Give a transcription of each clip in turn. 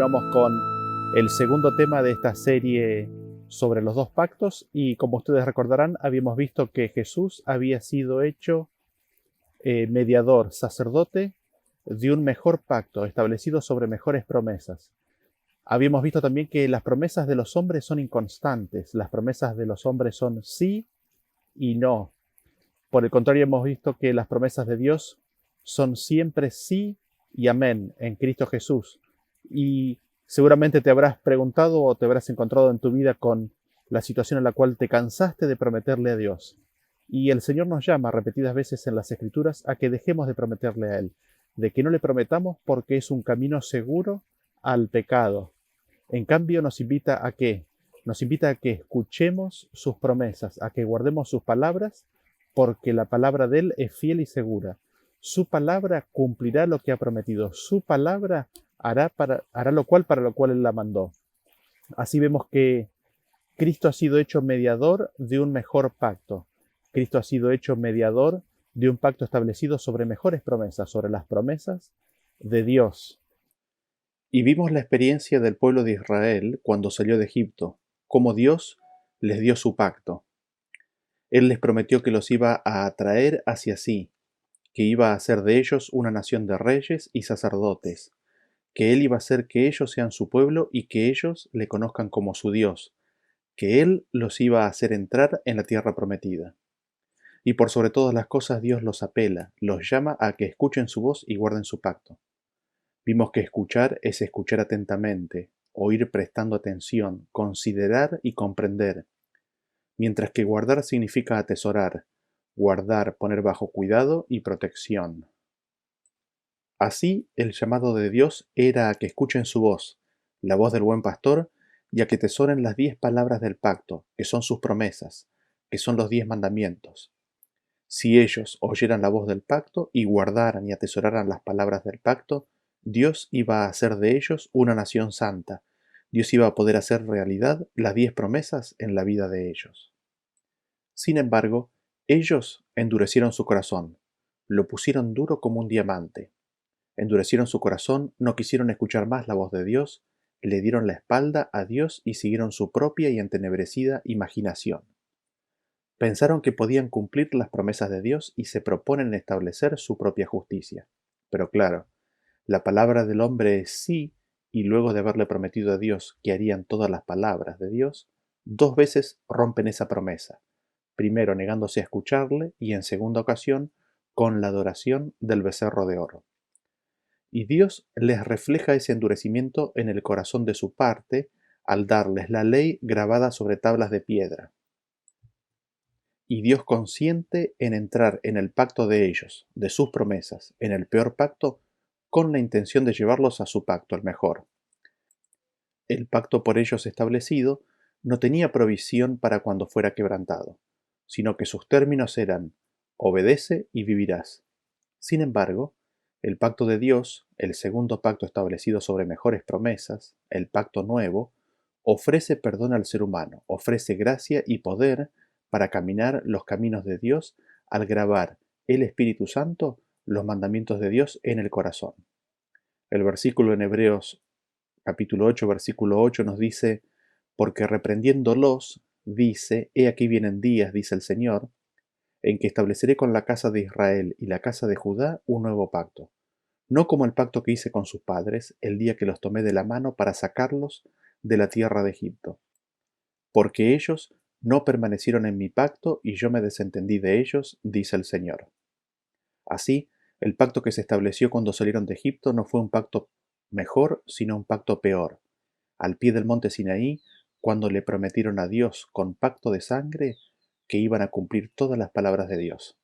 continuamos con el segundo tema de esta serie sobre los dos pactos y como ustedes recordarán, habíamos visto que Jesús había sido hecho mediador, sacerdote de un mejor pacto establecido sobre mejores promesas. Habíamos visto también que las promesas de los hombres son inconstantes, las promesas de los hombres son sí y no. Por el contrario, hemos visto que las promesas de Dios son siempre sí y amén en Cristo Jesús. Y seguramente te habrás preguntado o te habrás encontrado en tu vida con la situación en la cual te cansaste de prometerle a Dios. Y el Señor nos llama repetidas veces en las Escrituras a que dejemos de prometerle a Él, de que no le prometamos porque es un camino seguro al pecado. En cambio, nos invita a qué? Nos invita a que escuchemos sus promesas, a que guardemos sus palabras, porque la palabra de Él es fiel y segura. Su palabra cumplirá lo que ha prometido. Su palabra hará lo cual para lo cual Él la mandó. Así vemos que Cristo ha sido hecho mediador de un mejor pacto. Cristo ha sido hecho mediador de un pacto establecido sobre mejores promesas, sobre las promesas de Dios. Y vimos la experiencia del pueblo de Israel cuando salió de Egipto, cómo Dios les dio su pacto. Él les prometió que los iba a atraer hacia sí, que iba a hacer de ellos una nación de reyes y sacerdotes, que Él iba a hacer que ellos sean su pueblo y que ellos le conozcan como su Dios, que Él los iba a hacer entrar en la tierra prometida. Y por sobre todas las cosas Dios los apela, los llama a que escuchen su voz y guarden su pacto. Vimos que escuchar es escuchar atentamente, oír prestando atención, considerar y comprender, mientras que guardar significa atesorar, guardar, poner bajo cuidado y protección. Así, el llamado de Dios era a que escuchen su voz, la voz del buen pastor, y a que atesoren las 10 palabras del pacto, que son sus promesas, que son los 10 mandamientos. Si ellos oyeran la voz del pacto y guardaran y atesoraran las palabras del pacto, Dios iba a hacer de ellos una nación santa. Dios iba a poder hacer realidad las 10 promesas en la vida de ellos. Sin embargo, ellos endurecieron su corazón, lo pusieron duro como un diamante. Endurecieron su corazón, no quisieron escuchar más la voz de Dios, le dieron la espalda a Dios y siguieron su propia y entenebrecida imaginación. Pensaron que podían cumplir las promesas de Dios y se proponen establecer su propia justicia. Pero claro, la palabra del hombre es sí, y luego de haberle prometido a Dios que harían todas las palabras de Dios, 2 veces rompen esa promesa, primero negándose a escucharle y en segunda ocasión con la adoración del becerro de oro. Y Dios les refleja ese endurecimiento en el corazón de su parte al darles la ley grabada sobre tablas de piedra. Y Dios consiente en entrar en el pacto de ellos, de sus promesas, en el peor pacto, con la intención de llevarlos a su pacto, el mejor. El pacto por ellos establecido no tenía provisión para cuando fuera quebrantado, sino que sus términos eran: obedece y vivirás. Sin embargo, el pacto de Dios, el segundo pacto establecido sobre mejores promesas, el pacto nuevo, ofrece perdón al ser humano, ofrece gracia y poder para caminar los caminos de Dios al grabar el Espíritu Santo los mandamientos de Dios en el corazón. El versículo en Hebreos capítulo 8, versículo 8 nos dice: porque reprendiéndolos, dice, he aquí vienen días, dice el Señor, en que estableceré con la casa de Israel y la casa de Judá un nuevo pacto, no como el pacto que hice con sus padres el día que los tomé de la mano para sacarlos de la tierra de Egipto, porque ellos no permanecieron en mi pacto y yo me desentendí de ellos, dice el Señor. Así, el pacto que se estableció cuando salieron de Egipto no fue un pacto mejor, sino un pacto peor. Al pie del monte Sinaí, cuando le prometieron a Dios con pacto de sangre que iban a cumplir todas las palabras de Dios.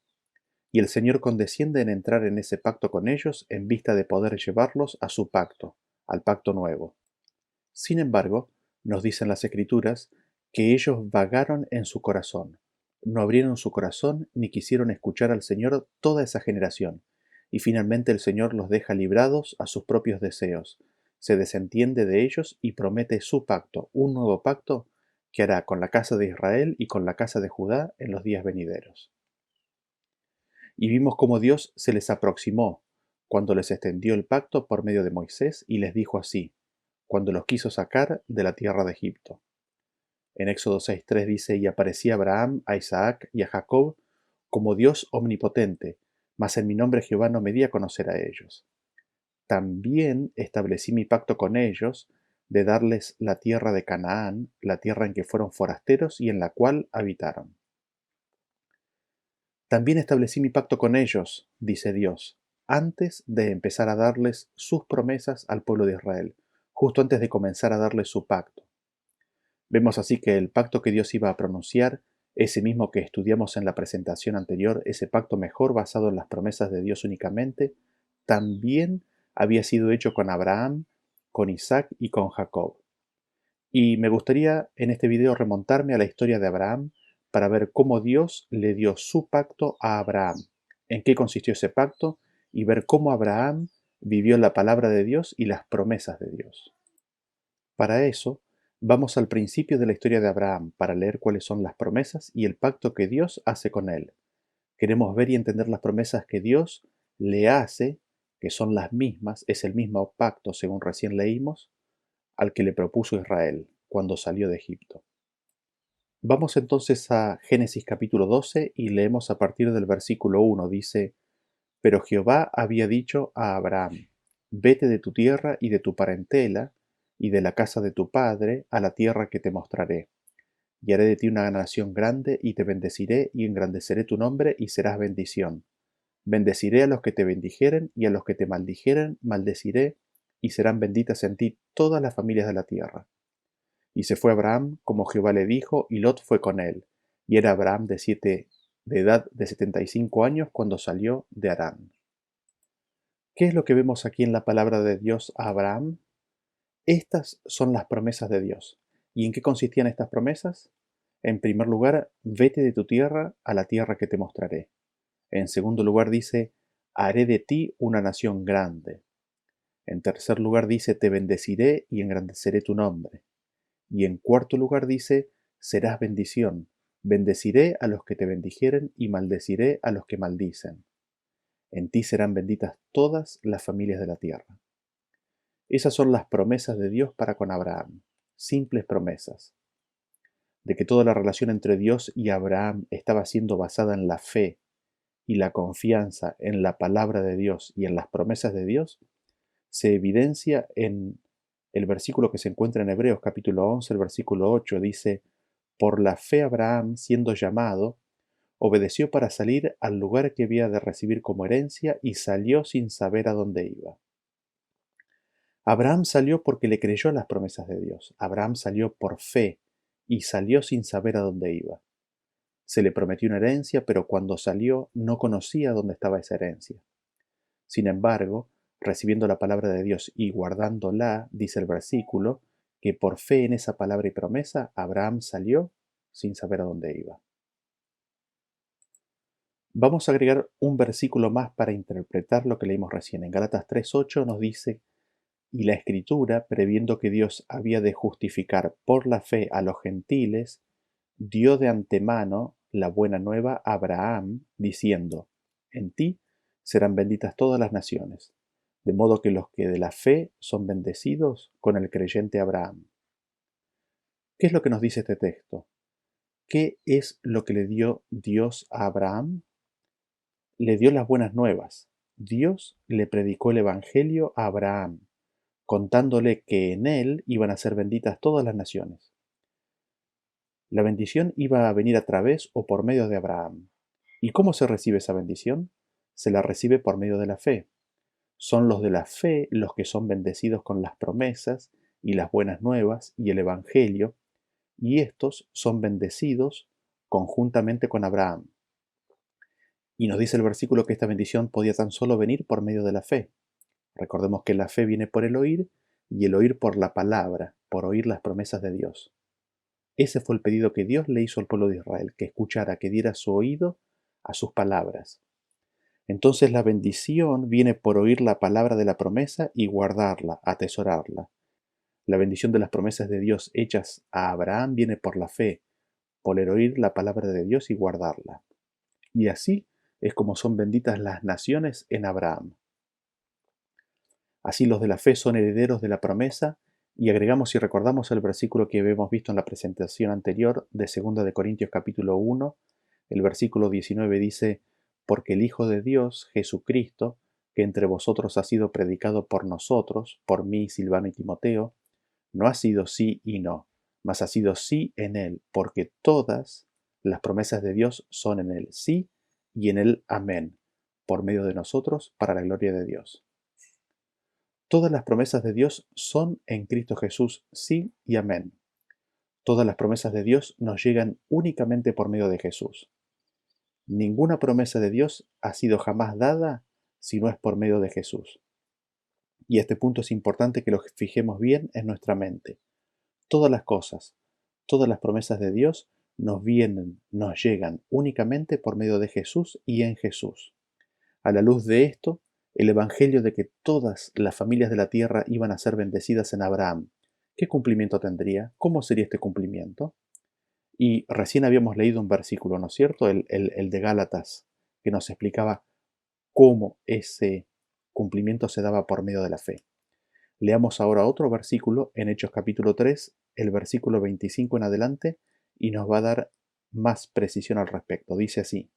Y el Señor condesciende en entrar en ese pacto con ellos en vista de poder llevarlos a su pacto, al pacto nuevo. Sin embargo, nos dicen las Escrituras que ellos vagaron en su corazón, no abrieron su corazón ni quisieron escuchar al Señor toda esa generación, y finalmente el Señor los deja librados a sus propios deseos, se desentiende de ellos y promete su pacto, un nuevo pacto que hará con la casa de Israel y con la casa de Judá en los días venideros. Y vimos cómo Dios se les aproximó cuando les extendió el pacto por medio de Moisés y les dijo así: cuando los quiso sacar de la tierra de Egipto. En Éxodo 6:3 dice, y aparecía a Abraham, a Isaac y a Jacob como Dios omnipotente, mas en mi nombre Jehová no me di a conocer a ellos. También establecí mi pacto con ellos de darles la tierra de Canaán, la tierra en que fueron forasteros y en la cual habitaron. También establecí mi pacto con ellos, dice Dios, antes de empezar a darles sus promesas al pueblo de Israel, justo antes de comenzar a darles su pacto. Vemos así que el pacto que Dios iba a pronunciar, ese mismo que estudiamos en la presentación anterior, ese pacto mejor basado en las promesas de Dios únicamente, también había sido hecho con Abraham, con Isaac y con Jacob. Y me gustaría en este video remontarme a la historia de Abraham para ver cómo Dios le dio su pacto a Abraham, en qué consistió ese pacto y ver cómo Abraham vivió la palabra de Dios y las promesas de Dios. Para eso, vamos al principio de la historia de Abraham para leer cuáles son las promesas y el pacto que Dios hace con él. Queremos ver y entender las promesas que Dios le hace, que son las mismas, es el mismo pacto, según recién leímos, al que le propuso Israel cuando salió de Egipto. Vamos entonces a Génesis capítulo 12 y leemos a partir del versículo 1. Dice, pero Jehová había dicho a Abraham, vete de tu tierra y de tu parentela y de la casa de tu padre a la tierra que te mostraré. Y haré de ti una nación grande y te bendeciré y engrandeceré tu nombre y serás bendición. Bendeciré a los que te bendijeren y a los que te maldijeren maldeciré y serán benditas en ti todas las familias de la tierra. Y se fue Abraham como Jehová le dijo, y Lot fue con él. Y era Abraham de edad de 75 años cuando salió de Harán. ¿Qué es lo que vemos aquí en la palabra de Dios a Abraham? Estas son las promesas de Dios. ¿Y en qué consistían estas promesas? En primer lugar, vete de tu tierra a la tierra que te mostraré. En segundo lugar dice, haré de ti una nación grande. En tercer lugar dice, te bendeciré y engrandeceré tu nombre. Y en cuarto lugar dice, serás bendición. Bendeciré a los que te bendijeren y maldeciré a los que maldicen. En ti serán benditas todas las familias de la tierra. Esas son las promesas de Dios para con Abraham, simples promesas, de que toda la relación entre Dios y Abraham estaba siendo basada en la fe y la confianza en la palabra de Dios y en las promesas de Dios, se evidencia en el versículo que se encuentra en Hebreos capítulo 11, el versículo 8, dice, por la fe Abraham, siendo llamado, obedeció para salir al lugar que había de recibir como herencia y salió sin saber a dónde iba. Abraham salió porque le creyó a las promesas de Dios. Abraham salió por fe y salió sin saber a dónde iba. Se le prometió una herencia, pero cuando salió no conocía dónde estaba esa herencia. Sin embargo, recibiendo la palabra de Dios y guardándola, dice el versículo, que por fe en esa palabra y promesa, Abraham salió sin saber a dónde iba. Vamos a agregar un versículo más para interpretar lo que leímos recién. En Gálatas 3:8 nos dice, y la Escritura, previendo que Dios había de justificar por la fe a los gentiles, dio de antemano la buena nueva a Abraham, diciendo, en ti serán benditas todas las naciones, de modo que los que de la fe son bendecidos con el creyente Abraham. ¿Qué es lo que nos dice este texto? ¿Qué es lo que le dio Dios a Abraham? Le dio las buenas nuevas. Dios le predicó el Evangelio a Abraham, contándole que en él iban a ser benditas todas las naciones. La bendición iba a venir a través o por medio de Abraham. ¿Y cómo se recibe esa bendición? Se la recibe por medio de la fe. Son los de la fe los que son bendecidos con las promesas y las buenas nuevas y el Evangelio, y estos son bendecidos conjuntamente con Abraham. Y nos dice el versículo que esta bendición podía tan solo venir por medio de la fe. Recordemos que la fe viene por el oír y el oír por la palabra, por oír las promesas de Dios. Ese fue el pedido que Dios le hizo al pueblo de Israel, que escuchara, que diera su oído a sus palabras. Entonces la bendición viene por oír la palabra de la promesa y guardarla, atesorarla. La bendición de las promesas de Dios hechas a Abraham viene por la fe, por el oír la palabra de Dios y guardarla. Y así es como son benditas las naciones en Abraham. Así los de la fe son herederos de la promesa Y agregamos y recordamos el versículo que habíamos visto en la presentación anterior de 2 de Corintios capítulo 1, el versículo 19 dice, porque el Hijo de Dios, Jesucristo, que entre vosotros ha sido predicado por nosotros, por mí, Silvano y Timoteo, no ha sido sí y no, mas ha sido sí en él, porque todas las promesas de Dios son en él, sí y en él amén, por medio de nosotros, para la gloria de Dios. Todas las promesas de Dios son en Cristo Jesús, sí y amén. Todas las promesas de Dios nos llegan únicamente por medio de Jesús. Ninguna promesa de Dios ha sido jamás dada si no es por medio de Jesús. Y este punto es importante que lo fijemos bien en nuestra mente. Todas las cosas, todas las promesas de Dios nos vienen, nos llegan únicamente por medio de Jesús y en Jesús. A la luz de esto, el Evangelio de que todas las familias de la tierra iban a ser bendecidas en Abraham, ¿qué cumplimiento tendría? ¿Cómo sería este cumplimiento? Y recién habíamos leído un versículo, ¿no es cierto? El de Gálatas, que nos explicaba cómo ese cumplimiento se daba por medio de la fe. Leamos ahora otro versículo en Hechos capítulo 3, el versículo 25 en adelante, y nos va a dar más precisión al respecto. Dice así,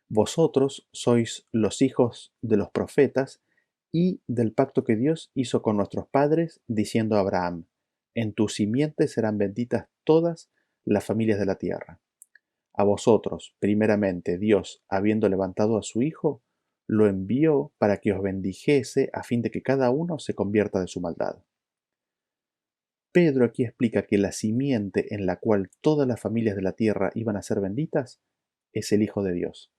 vosotros sois los hijos de los profetas y del pacto que Dios hizo con nuestros padres, diciendo a Abraham, en tu simiente serán benditas todas las familias de la tierra. A vosotros, primeramente, Dios, habiendo levantado a su Hijo, lo envió para que os bendijese a fin de que cada uno se convierta de su maldad. Pedro aquí explica que la simiente en la cual todas las familias de la tierra iban a ser benditas es el Hijo de Dios.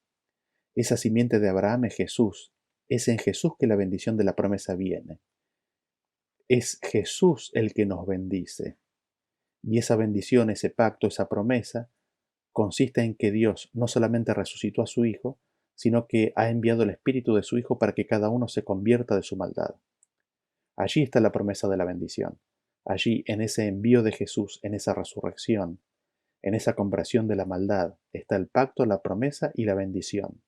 Esa simiente de Abraham es Jesús. Es en Jesús que la bendición de la promesa viene. Es Jesús el que nos bendice. Y esa bendición, ese pacto, esa promesa, consiste en que Dios no solamente resucitó a su Hijo, sino que ha enviado el Espíritu de su Hijo para que cada uno se convierta de su maldad. Allí está la promesa de la bendición. Allí, en ese envío de Jesús, en esa resurrección, en esa conversión de la maldad, está el pacto, la promesa y la bendición.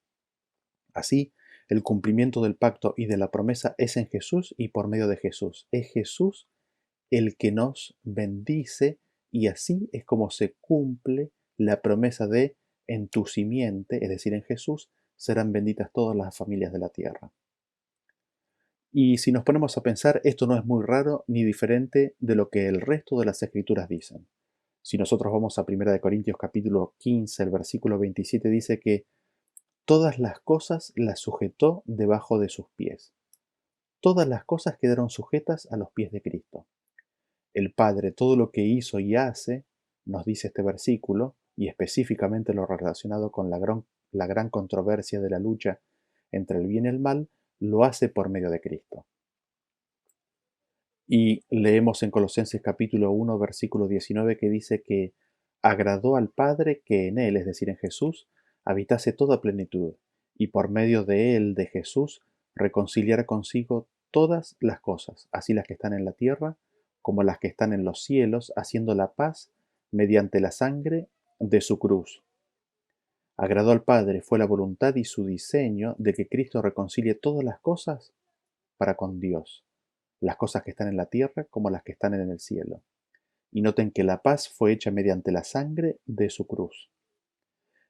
Así, el cumplimiento del pacto y de la promesa es en Jesús y por medio de Jesús. Es Jesús el que nos bendice y así es como se cumple la promesa de en tu simiente, es decir, en Jesús, serán benditas todas las familias de la tierra. Y si nos ponemos a pensar, esto no es muy raro ni diferente de lo que el resto de las escrituras dicen. Si nosotros vamos a 1 Corintios capítulo 15, el versículo 27 dice que todas las cosas las sujetó debajo de sus pies. Todas las cosas quedaron sujetas a los pies de Cristo. El Padre todo lo que hizo y hace, nos dice este versículo, y específicamente lo relacionado con la gran controversia de la lucha entre el bien y el mal, lo hace por medio de Cristo. Y leemos en Colosenses capítulo 1, versículo 19 que dice que agradó al Padre que en Él, es decir, en Jesús, habitase toda plenitud, y por medio de Él, de Jesús, reconciliara consigo todas las cosas, así las que están en la tierra como las que están en los cielos, haciendo la paz mediante la sangre de su cruz. Agradó al Padre, fue la voluntad y su diseño de que Cristo reconcilie todas las cosas para con Dios, las cosas que están en la tierra como las que están en el cielo. Y noten que la paz fue hecha mediante la sangre de su cruz.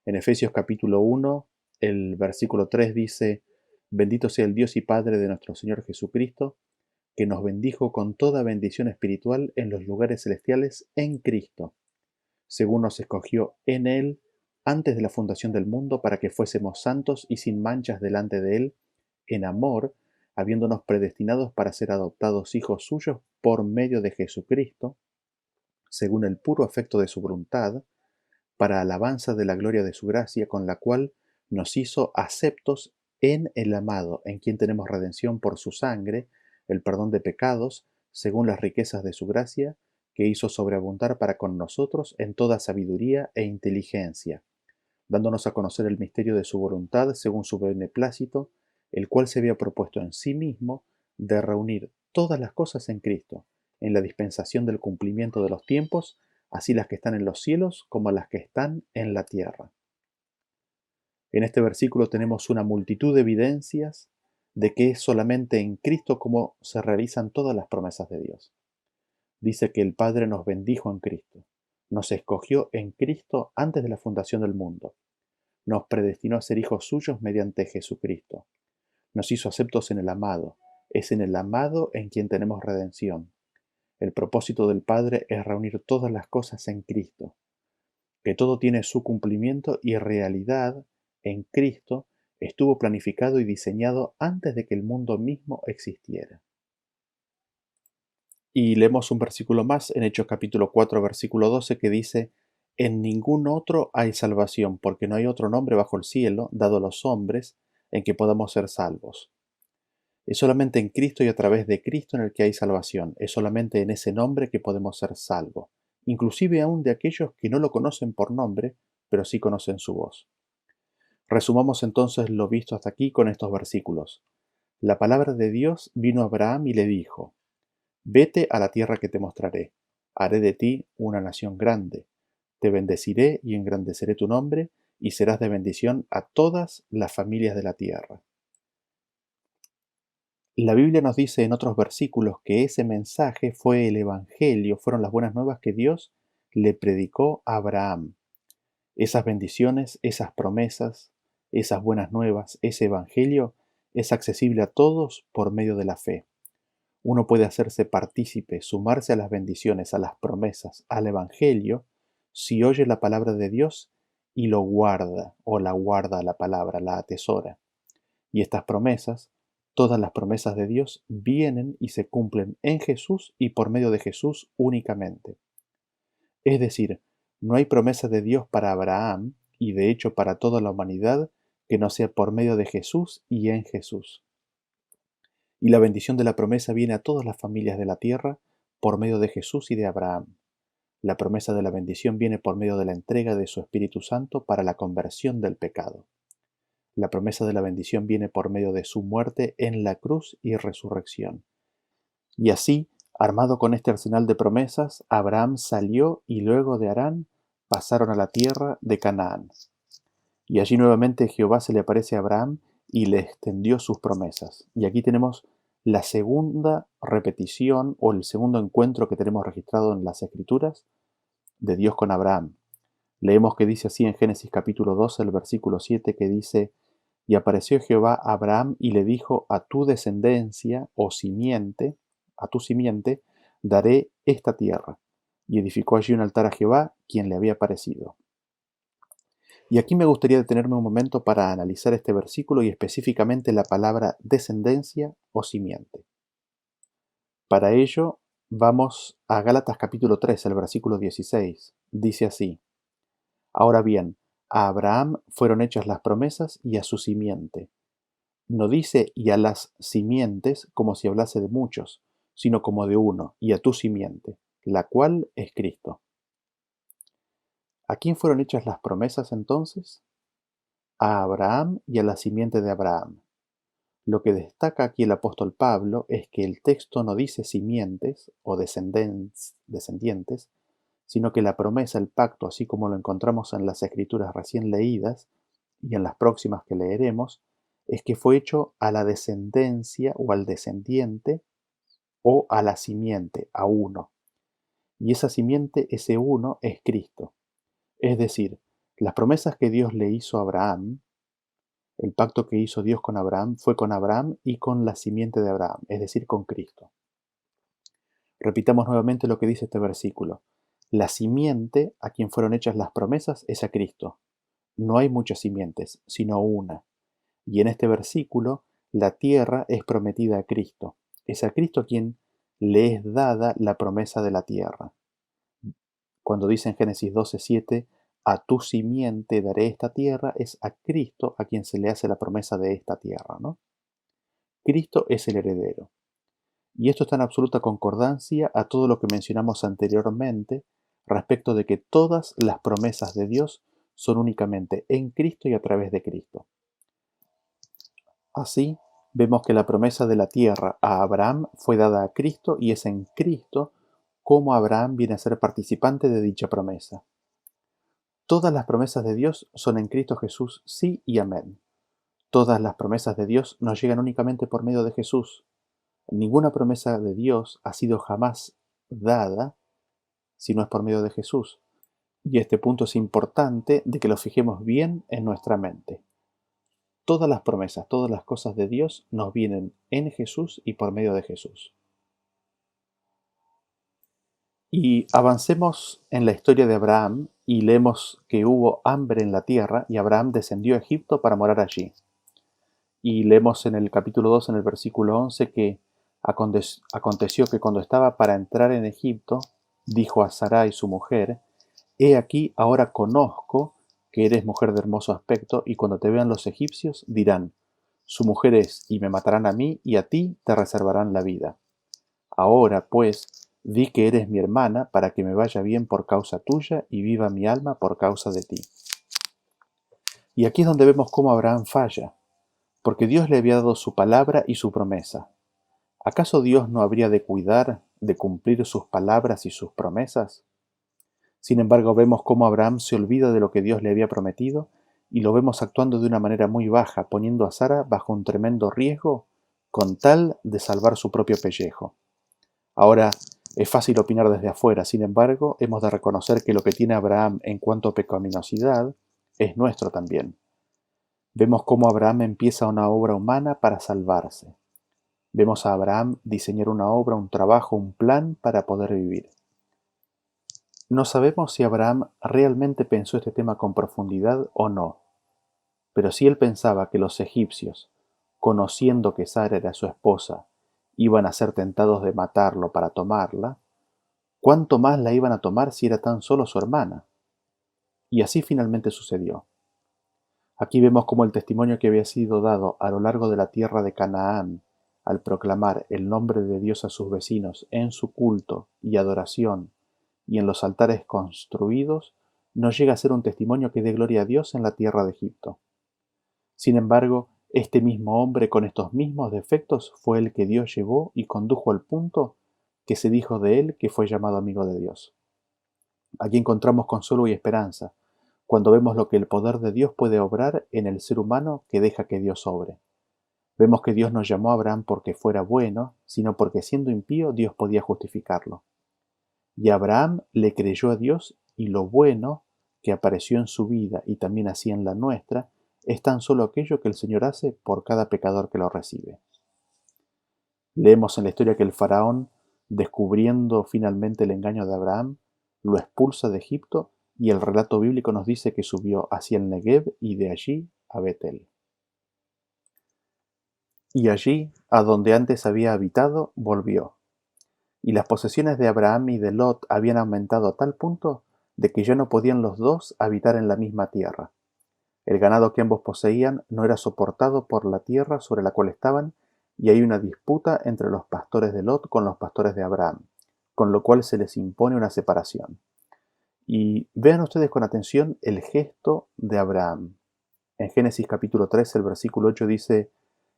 En Efesios capítulo 1, el versículo 3 dice, bendito sea el Dios y Padre de nuestro Señor Jesucristo, que nos bendijo con toda bendición espiritual en los lugares celestiales en Cristo, según nos escogió en Él antes de la fundación del mundo para que fuésemos santos y sin manchas delante de Él, en amor, habiéndonos predestinados para ser adoptados hijos suyos por medio de Jesucristo, según el puro afecto de su voluntad, para alabanza de la gloria de su gracia, con la cual nos hizo aceptos en el amado, en quien tenemos redención por su sangre, el perdón de pecados, según las riquezas de su gracia, que hizo sobreabundar para con nosotros en toda sabiduría e inteligencia, dándonos a conocer el misterio de su voluntad, según su beneplácito, el cual se había propuesto en sí mismo de reunir todas las cosas en Cristo, en la dispensación del cumplimiento de los tiempos, así las que están en los cielos como las que están en la tierra. En este versículo tenemos una multitud de evidencias de que es solamente en Cristo como se realizan todas las promesas de Dios. Dice que el Padre nos bendijo en Cristo, nos escogió en Cristo antes de la fundación del mundo, nos predestinó a ser hijos suyos mediante Jesucristo, nos hizo aceptos en el amado, es en el amado en quien tenemos redención. El propósito del Padre es reunir todas las cosas en Cristo, que todo tiene su cumplimiento y realidad en Cristo estuvo planificado y diseñado antes de que el mundo mismo existiera. Y leemos un versículo más en Hechos capítulo 4, versículo 12, que dice: En ningún otro hay salvación, porque no hay otro nombre bajo el cielo dado a los hombres en que podamos ser salvos. Es solamente en Cristo y a través de Cristo en el que hay salvación. Es solamente en ese nombre que podemos ser salvos, inclusive aún de aquellos que no lo conocen por nombre, pero sí conocen su voz. Resumamos entonces lo visto hasta aquí con estos versículos. La palabra de Dios vino a Abraham y le dijo: Vete a la tierra que te mostraré. Haré de ti una nación grande. Te bendeciré y engrandeceré tu nombre, y serás de bendición a todas las familias de la tierra. La Biblia nos dice en otros versículos que ese mensaje fue el Evangelio, fueron las buenas nuevas que Dios le predicó a Abraham. Esas bendiciones, esas promesas, esas buenas nuevas, ese Evangelio es accesible a todos por medio de la fe. Uno puede hacerse partícipe, sumarse a las bendiciones, a las promesas, al Evangelio, si oye la palabra de Dios y lo guarda, o la guarda la palabra, la atesora. Y estas promesas, todas las promesas de Dios, vienen y se cumplen en Jesús y por medio de Jesús únicamente. Es decir, no hay promesa de Dios para Abraham, y de hecho para toda la humanidad, que no sea por medio de Jesús y en Jesús. Y la bendición de la promesa viene a todas las familias de la tierra por medio de Jesús y de Abraham. La promesa de la bendición viene por medio de la entrega de su Espíritu Santo para la conversión del pecado. La promesa de la bendición viene por medio de su muerte en la cruz y resurrección. Y así, armado con este arsenal de promesas, Abraham salió y luego de Harán pasaron a la tierra de Canaán. Y allí nuevamente Jehová se le aparece a Abraham y le extendió sus promesas. Y aquí tenemos la segunda repetición o el segundo encuentro que tenemos registrado en las Escrituras de Dios con Abraham. Leemos que dice así en Génesis capítulo 12, el versículo 7, que dice: Y apareció Jehová a Abraham y le dijo: A tu descendencia o simiente, a tu simiente, daré esta tierra. Y edificó allí un altar a Jehová, quien le había aparecido. Y aquí me gustaría detenerme un momento para analizar este versículo y específicamente la palabra descendencia o simiente. Para ello, vamos a Gálatas capítulo 3, el versículo 16. Dice así: Ahora bien, a Abraham fueron hechas las promesas y a su simiente. No dice y a las simientes como si hablase de muchos, sino como de uno, y a tu simiente, la cual es Cristo. ¿A quién fueron hechas las promesas entonces? A Abraham y a la simiente de Abraham. Lo que destaca aquí el apóstol Pablo es que el texto no dice simientes o descendientes, sino que la promesa, el pacto, así como lo encontramos en las escrituras recién leídas y en las próximas que leeremos, es que fue hecho a la descendencia o al descendiente o a la simiente, a uno. Y esa simiente, ese uno, es Cristo. Es decir, las promesas que Dios le hizo a Abraham, el pacto que hizo Dios con Abraham fue con Abraham y con la simiente de Abraham, es decir, con Cristo. Repitamos nuevamente lo que dice este versículo. La simiente a quien fueron hechas las promesas es a Cristo. No hay muchas simientes, sino una. Y en este versículo, la tierra es prometida a Cristo. Es a Cristo a quien le es dada la promesa de la tierra. Cuando dice en Génesis 12:7, a tu simiente daré esta tierra, es a Cristo a quien se le hace la promesa de esta tierra, ¿no? Cristo es el heredero. Y esto está en absoluta concordancia a todo lo que mencionamos anteriormente respecto de que todas las promesas de Dios son únicamente en Cristo y a través de Cristo. Así, vemos que la promesa de la tierra a Abraham fue dada a Cristo y es en Cristo como Abraham viene a ser participante de dicha promesa. Todas las promesas de Dios son en Cristo Jesús, sí y amén. Todas las promesas de Dios nos llegan únicamente por medio de Jesús. Ninguna promesa de Dios ha sido jamás dada si no es por medio de Jesús. Y este punto es importante de que lo fijemos bien en nuestra mente. Todas las promesas, todas las cosas de Dios nos vienen en Jesús y por medio de Jesús. Y avancemos en la historia de Abraham y leemos que hubo hambre en la tierra y Abraham descendió a Egipto para morar allí. Y leemos en el capítulo 2, en el versículo 11, que aconteció que cuando estaba para entrar en Egipto, dijo a Sarai su mujer: He aquí, ahora conozco que eres mujer de hermoso aspecto, y cuando te vean los egipcios dirán: Su mujer es, y me matarán a mí, y a ti te reservarán la vida. Ahora, pues, di que eres mi hermana, para que me vaya bien por causa tuya, y viva mi alma por causa de ti. Y aquí es donde vemos cómo Abraham falla, porque Dios le había dado su palabra y su promesa. ¿Acaso Dios no habría de cuidar de cumplir sus palabras y sus promesas? Sin embargo, vemos cómo Abraham se olvida de lo que Dios le había prometido y lo vemos actuando de una manera muy baja, poniendo a Sara bajo un tremendo riesgo con tal de salvar su propio pellejo. Ahora, es fácil opinar desde afuera, sin embargo, hemos de reconocer que lo que tiene Abraham en cuanto a pecaminosidad es nuestro también. Vemos cómo Abraham empieza una obra humana para salvarse. Vemos a Abraham diseñar una obra, un trabajo, un plan para poder vivir. No sabemos si Abraham realmente pensó este tema con profundidad o no, pero si él pensaba que los egipcios, conociendo que Sara era su esposa, iban a ser tentados de matarlo para tomarla, ¿cuánto más la iban a tomar si era tan solo su hermana? Y así finalmente sucedió. Aquí vemos cómo el testimonio que había sido dado a lo largo de la tierra de Canaán, al proclamar el nombre de Dios a sus vecinos en su culto y adoración y en los altares construidos, no llega a ser un testimonio que dé gloria a Dios en la tierra de Egipto. Sin embargo, este mismo hombre con estos mismos defectos fue el que Dios llevó y condujo al punto que se dijo de él que fue llamado amigo de Dios. Aquí encontramos consuelo y esperanza, cuando vemos lo que el poder de Dios puede obrar en el ser humano que deja que Dios obre. Vemos que Dios no llamó a Abraham porque fuera bueno, sino porque siendo impío Dios podía justificarlo. Y Abraham le creyó a Dios y lo bueno que apareció en su vida y también así en la nuestra es tan solo aquello que el Señor hace por cada pecador que lo recibe. Leemos en la historia que el faraón, descubriendo finalmente el engaño de Abraham, lo expulsa de Egipto y el relato bíblico nos dice que subió hacia el Negev y de allí a Betel. Y allí, a donde antes había habitado, volvió. Y las posesiones de Abraham y de Lot habían aumentado a tal punto de que ya no podían los dos habitar en la misma tierra. El ganado que ambos poseían no era soportado por la tierra sobre la cual estaban, y hay una disputa entre los pastores de Lot con los pastores de Abraham, con lo cual se les impone una separación. Y vean ustedes con atención el gesto de Abraham. En Génesis capítulo 3, el versículo 8 dice: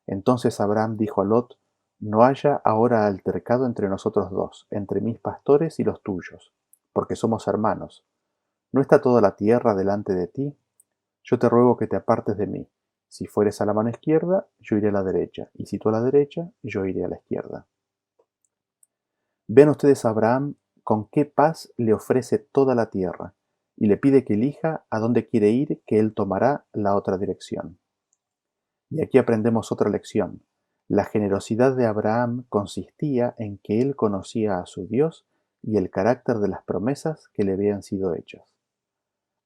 Entonces Abraham dijo a Lot: No haya ahora altercado entre nosotros dos, entre mis pastores y los tuyos, porque somos hermanos. ¿No está toda la tierra delante de ti? Yo te ruego que te apartes de mí. Si fueres a la mano izquierda, yo iré a la derecha, y si tú a la derecha, yo iré a la izquierda. Vean ustedes a Abraham con qué paz le ofrece toda la tierra, y le pide que elija a dónde quiere ir, que él tomará la otra dirección. Y aquí aprendemos otra lección. La generosidad de Abraham consistía en que él conocía a su Dios y el carácter de las promesas que le habían sido hechas.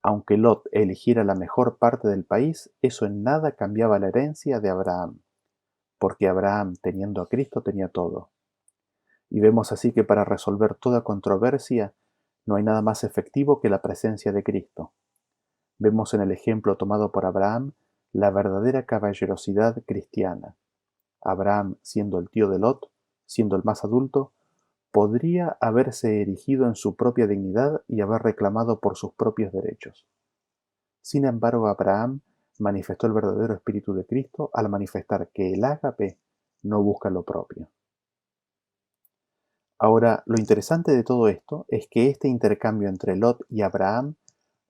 Aunque Lot eligiera la mejor parte del país, eso en nada cambiaba la herencia de Abraham, porque Abraham, teniendo a Cristo, tenía todo. Y vemos así que para resolver toda controversia no hay nada más efectivo que la presencia de Cristo. Vemos en el ejemplo tomado por Abraham la verdadera caballerosidad cristiana. Abraham, siendo el tío de Lot, siendo el más adulto, podría haberse erigido en su propia dignidad y haber reclamado por sus propios derechos. Sin embargo, Abraham manifestó el verdadero espíritu de Cristo al manifestar que el ágape no busca lo propio. Ahora, lo interesante de todo esto es que este intercambio entre Lot y Abraham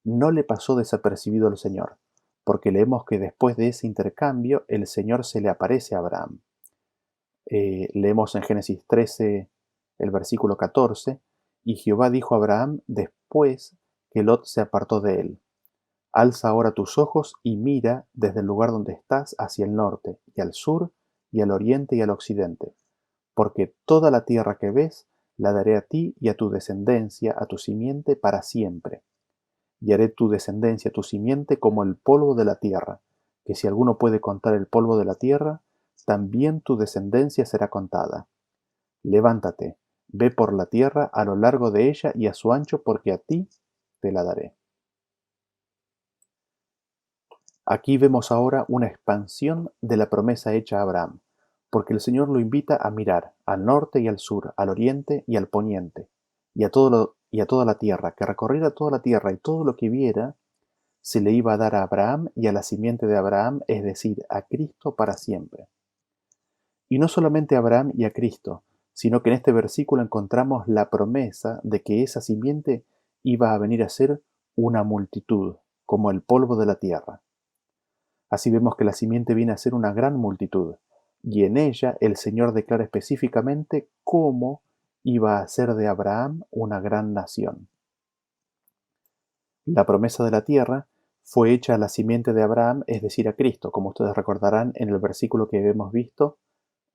no le pasó desapercibido al Señor, porque leemos que después de ese intercambio el Señor se le aparece a Abraham. Leemos en Génesis 13, el versículo 14, y Jehová dijo a Abraham después que Lot se apartó de él: Alza ahora tus ojos y mira desde el lugar donde estás hacia el norte, y al sur, y al oriente y al occidente, porque toda la tierra que ves la daré a ti y a tu descendencia, a tu simiente, para siempre. Y haré tu descendencia, tu simiente, como el polvo de la tierra, que si alguno puede contar el polvo de la tierra, también tu descendencia será contada. Levántate, ve por la tierra a lo largo de ella y a su ancho, porque a ti te la daré. Aquí vemos ahora una expansión de la promesa hecha a Abraham, porque el Señor lo invita a mirar al norte y al sur, al oriente y al poniente, y a toda la tierra, que recorriera toda la tierra, y todo lo que viera se le iba a dar a Abraham y a la simiente de Abraham, es decir, a Cristo para siempre. Y no solamente a Abraham y a Cristo, sino que en este versículo encontramos la promesa de que esa simiente iba a venir a ser una multitud, como el polvo de la tierra. Así vemos que la simiente viene a ser una gran multitud, y en ella el Señor declara específicamente cómo iba a hacer de Abraham una gran nación. La promesa de la tierra fue hecha a la simiente de Abraham, es decir, a Cristo, como ustedes recordarán en el versículo que hemos visto,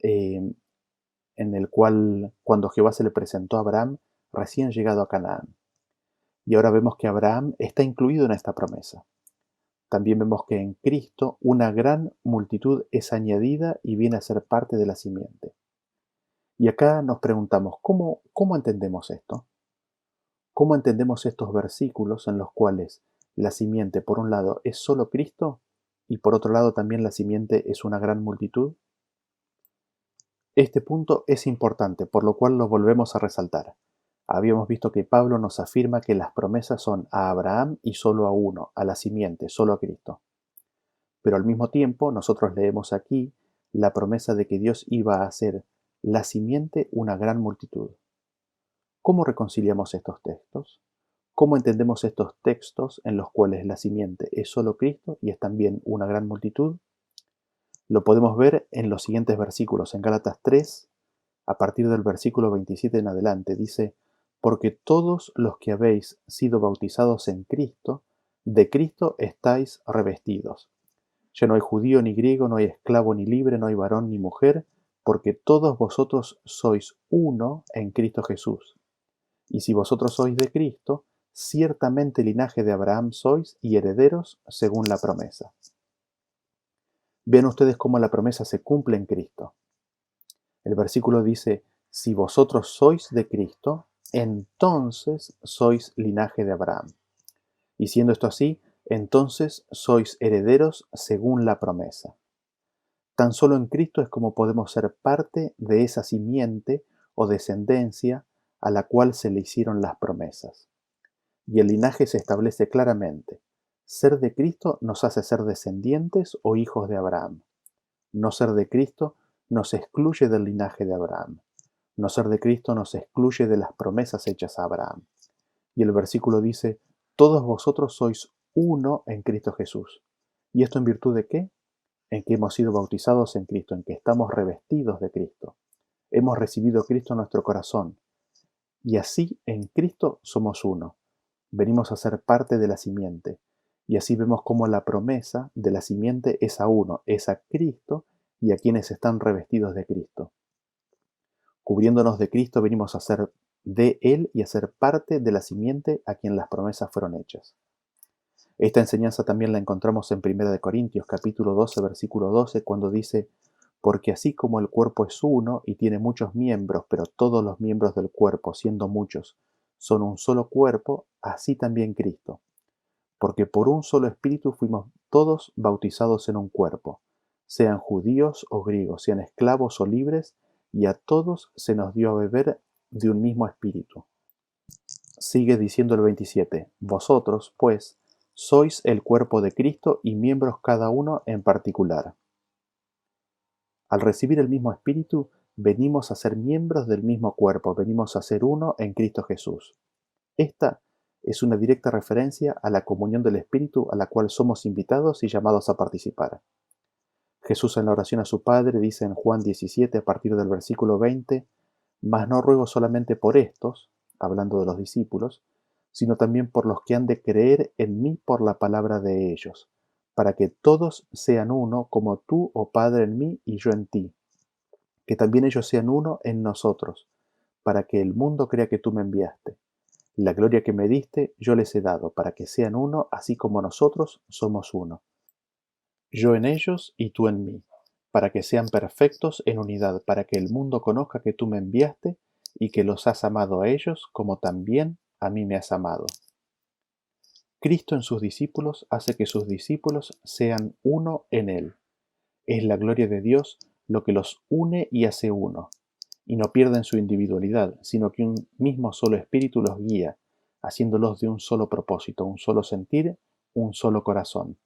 en el cual cuando Jehová se le presentó a Abraham recién llegado a Canaán. Y ahora vemos que Abraham está incluido en esta promesa. También vemos que en Cristo una gran multitud es añadida y viene a ser parte de la simiente. Y acá nos preguntamos, ¿cómo entendemos esto? ¿Cómo entendemos estos versículos en los cuales la simiente, por un lado, es solo Cristo y por otro lado también la simiente es una gran multitud? Este punto es importante, por lo cual lo volvemos a resaltar. Habíamos visto que Pablo nos afirma que las promesas son a Abraham y solo a uno, a la simiente, solo a Cristo. Pero al mismo tiempo nosotros leemos aquí la promesa de que Dios iba a hacer la simiente una gran multitud. ¿Cómo reconciliamos estos textos? ¿Cómo entendemos estos textos en los cuales la simiente es solo Cristo y es también una gran multitud? Lo podemos ver en los siguientes versículos. En Gálatas 3, a partir del versículo 27 en adelante, dice: Porque todos los que habéis sido bautizados en Cristo, de Cristo estáis revestidos. Ya no hay judío ni griego, no hay esclavo ni libre, no hay varón ni mujer, porque todos vosotros sois uno en Cristo Jesús. Y si vosotros sois de Cristo, ciertamente linaje de Abraham sois y herederos según la promesa. Vean ustedes cómo la promesa se cumple en Cristo. El versículo dice: si vosotros sois de Cristo, entonces sois linaje de Abraham. Y siendo esto así, entonces sois herederos según la promesa. Tan solo en Cristo es como podemos ser parte de esa simiente o descendencia a la cual se le hicieron las promesas. Y el linaje se establece claramente. Ser de Cristo nos hace ser descendientes o hijos de Abraham. No ser de Cristo nos excluye del linaje de Abraham. No ser de Cristo nos excluye de las promesas hechas a Abraham. Y el versículo dice: todos vosotros sois uno en Cristo Jesús. ¿Y esto en virtud de qué? En que hemos sido bautizados en Cristo, en que estamos revestidos de Cristo. Hemos recibido a Cristo en nuestro corazón. Y así en Cristo somos uno. Venimos a ser parte de la simiente. Y así vemos cómo la promesa de la simiente es a uno, es a Cristo y a quienes están revestidos de Cristo. Cubriéndonos de Cristo venimos a ser de Él y a ser parte de la simiente a quien las promesas fueron hechas. Esta enseñanza también la encontramos en 1 Corintios capítulo 12, versículo 12, cuando dice: porque así como el cuerpo es uno y tiene muchos miembros, pero todos los miembros del cuerpo, siendo muchos, son un solo cuerpo, así también Cristo. Porque por un solo espíritu fuimos todos bautizados en un cuerpo, sean judíos o griegos, sean esclavos o libres, y a todos se nos dio a beber de un mismo espíritu. Sigue diciendo el 27, vosotros, pues, sois el cuerpo de Cristo y miembros cada uno en particular. Al recibir el mismo espíritu, venimos a ser miembros del mismo cuerpo, venimos a ser uno en Cristo Jesús. Esta Es una directa referencia a la comunión del Espíritu a la cual somos invitados y llamados a participar. Jesús en la oración a su Padre dice en Juan 17 a partir del versículo 20, «Mas no ruego solamente por estos», hablando de los discípulos, «sino también por los que han de creer en mí por la palabra de ellos, para que todos sean uno, como tú, oh Padre, en mí y yo en ti, que también ellos sean uno en nosotros, para que el mundo crea que tú me enviaste. La gloria que me diste yo les he dado, para que sean uno, así como nosotros somos uno. Yo en ellos y tú en mí, para que sean perfectos en unidad, para que el mundo conozca que tú me enviaste y que los has amado a ellos como también a mí me has amado». Cristo en sus discípulos hace que sus discípulos sean uno en Él. Es la gloria de Dios lo que los une y hace uno, y no pierden su individualidad, sino que un mismo solo espíritu los guía, haciéndolos de un solo propósito, un solo sentir, un solo corazón.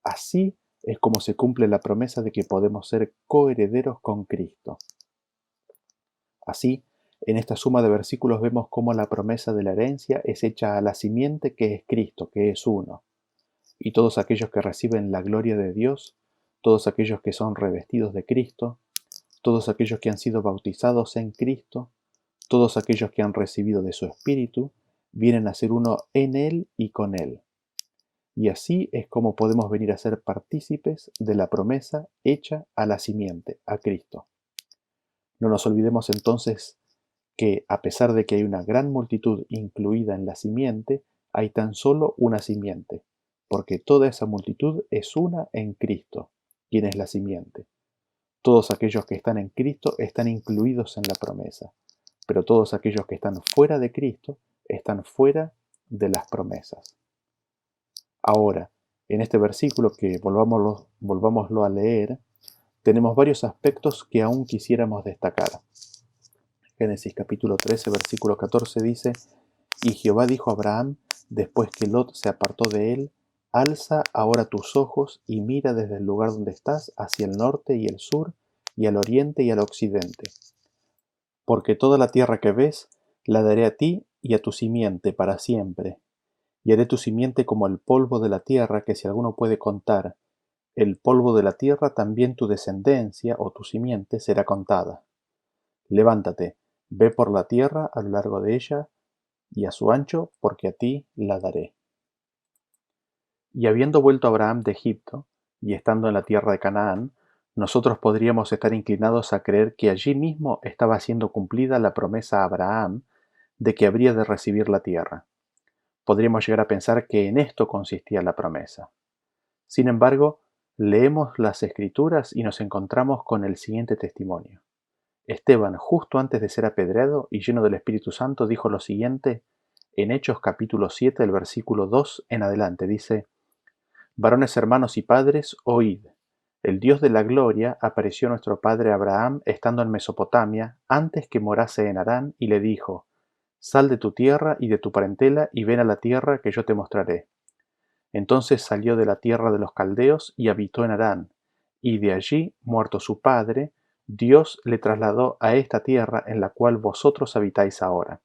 Así es como se cumple la promesa de que podemos ser coherederos con Cristo. Así, en esta suma de versículos vemos cómo la promesa de la herencia es hecha a la simiente que es Cristo, que es uno. Y todos aquellos que reciben la gloria de Dios, todos aquellos que son revestidos de Cristo, todos aquellos que han sido bautizados en Cristo, todos aquellos que han recibido de su Espíritu, vienen a ser uno en Él y con Él. Y así es como podemos venir a ser partícipes de la promesa hecha a la simiente, a Cristo. No nos olvidemos entonces que, a pesar de que hay una gran multitud incluida en la simiente, hay tan solo una simiente, porque toda esa multitud es una en Cristo, quien es la simiente. Todos aquellos que están en Cristo están incluidos en la promesa, pero todos aquellos que están fuera de Cristo están fuera de las promesas. Ahora, en este versículo que volvámoslo a leer, tenemos varios aspectos que aún quisiéramos destacar. Génesis capítulo 13, versículo 14 dice, «Y Jehová dijo a Abraham, después que Lot se apartó de él, alza ahora tus ojos y mira desde el lugar donde estás hacia el norte y el sur, y al oriente y al occidente. Porque toda la tierra que ves, la daré a ti y a tu simiente para siempre. Y haré tu simiente como el polvo de la tierra, que si alguno puede contar el polvo de la tierra, también tu descendencia o tu simiente será contada. Levántate, ve por la tierra a lo largo de ella y a su ancho, porque a ti la daré». Y habiendo vuelto Abraham de Egipto, y estando en la tierra de Canaán, nosotros podríamos estar inclinados a creer que allí mismo estaba siendo cumplida la promesa a Abraham de que habría de recibir la tierra. Podríamos llegar a pensar que en esto consistía la promesa. Sin embargo, leemos las Escrituras y nos encontramos con el siguiente testimonio. Esteban, justo antes de ser apedreado y lleno del Espíritu Santo, dijo lo siguiente en Hechos capítulo 7, el versículo 2 en adelante. Dice, «Varones hermanos y padres, oíd. El Dios de la gloria apareció a nuestro padre Abraham estando en Mesopotamia, antes que morase en Harán, y le dijo, Sal de tu tierra y de tu parentela y ven a la tierra que yo te mostraré. Entonces salió de la tierra de los caldeos y habitó en Harán, y de allí, muerto su padre, Dios le trasladó a esta tierra en la cual vosotros habitáis ahora,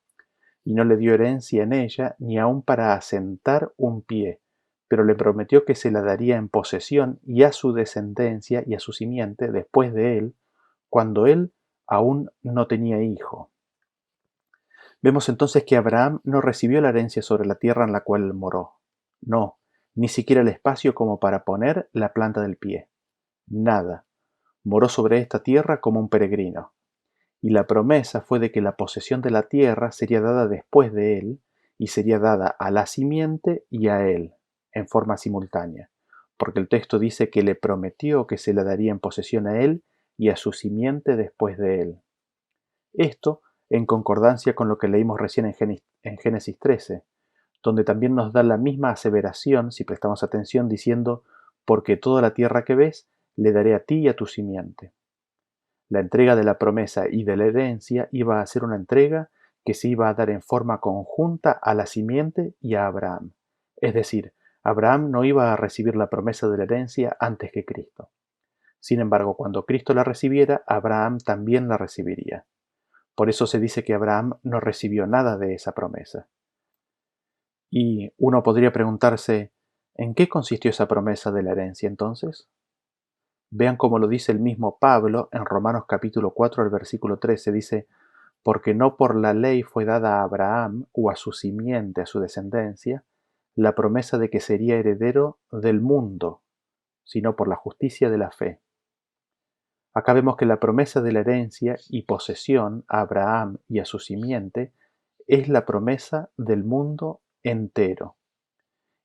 y no le dio herencia en ella ni aun para asentar un pie, pero le prometió que se la daría en posesión y a su descendencia y a su simiente después de él, cuando él aún no tenía hijo. Vemos entonces que Abraham no recibió la herencia sobre la tierra en la cual moró. No, ni siquiera el espacio como para poner la planta del pie. Nada. Moró sobre esta tierra como un peregrino. Y la promesa fue de que la posesión de la tierra sería dada después de él, y sería dada a la simiente y a él, en forma simultánea, porque el texto dice que le prometió que se la daría en posesión a él y a su simiente después de él. Esto en concordancia con lo que leímos recién en Génesis 13, donde también nos da la misma aseveración, si prestamos atención, diciendo, porque toda la tierra que ves, le daré a ti y a tu simiente. La entrega de la promesa y de la herencia iba a ser una entrega que se iba a dar en forma conjunta a la simiente y a Abraham. Es decir, Abraham no iba a recibir la promesa de la herencia antes que Cristo. Sin embargo, cuando Cristo la recibiera, Abraham también la recibiría. Por eso se dice que Abraham no recibió nada de esa promesa. Y uno podría preguntarse, ¿en qué consistió esa promesa de la herencia entonces? Vean cómo lo dice el mismo Pablo en Romanos capítulo 4, al versículo 13, dice, porque no por la ley fue dada a Abraham o a su simiente, a su descendencia, la promesa de que sería heredero del mundo, sino por la justicia de la fe. Acá vemos que la promesa de la herencia y posesión a Abraham y a su simiente es la promesa del mundo entero.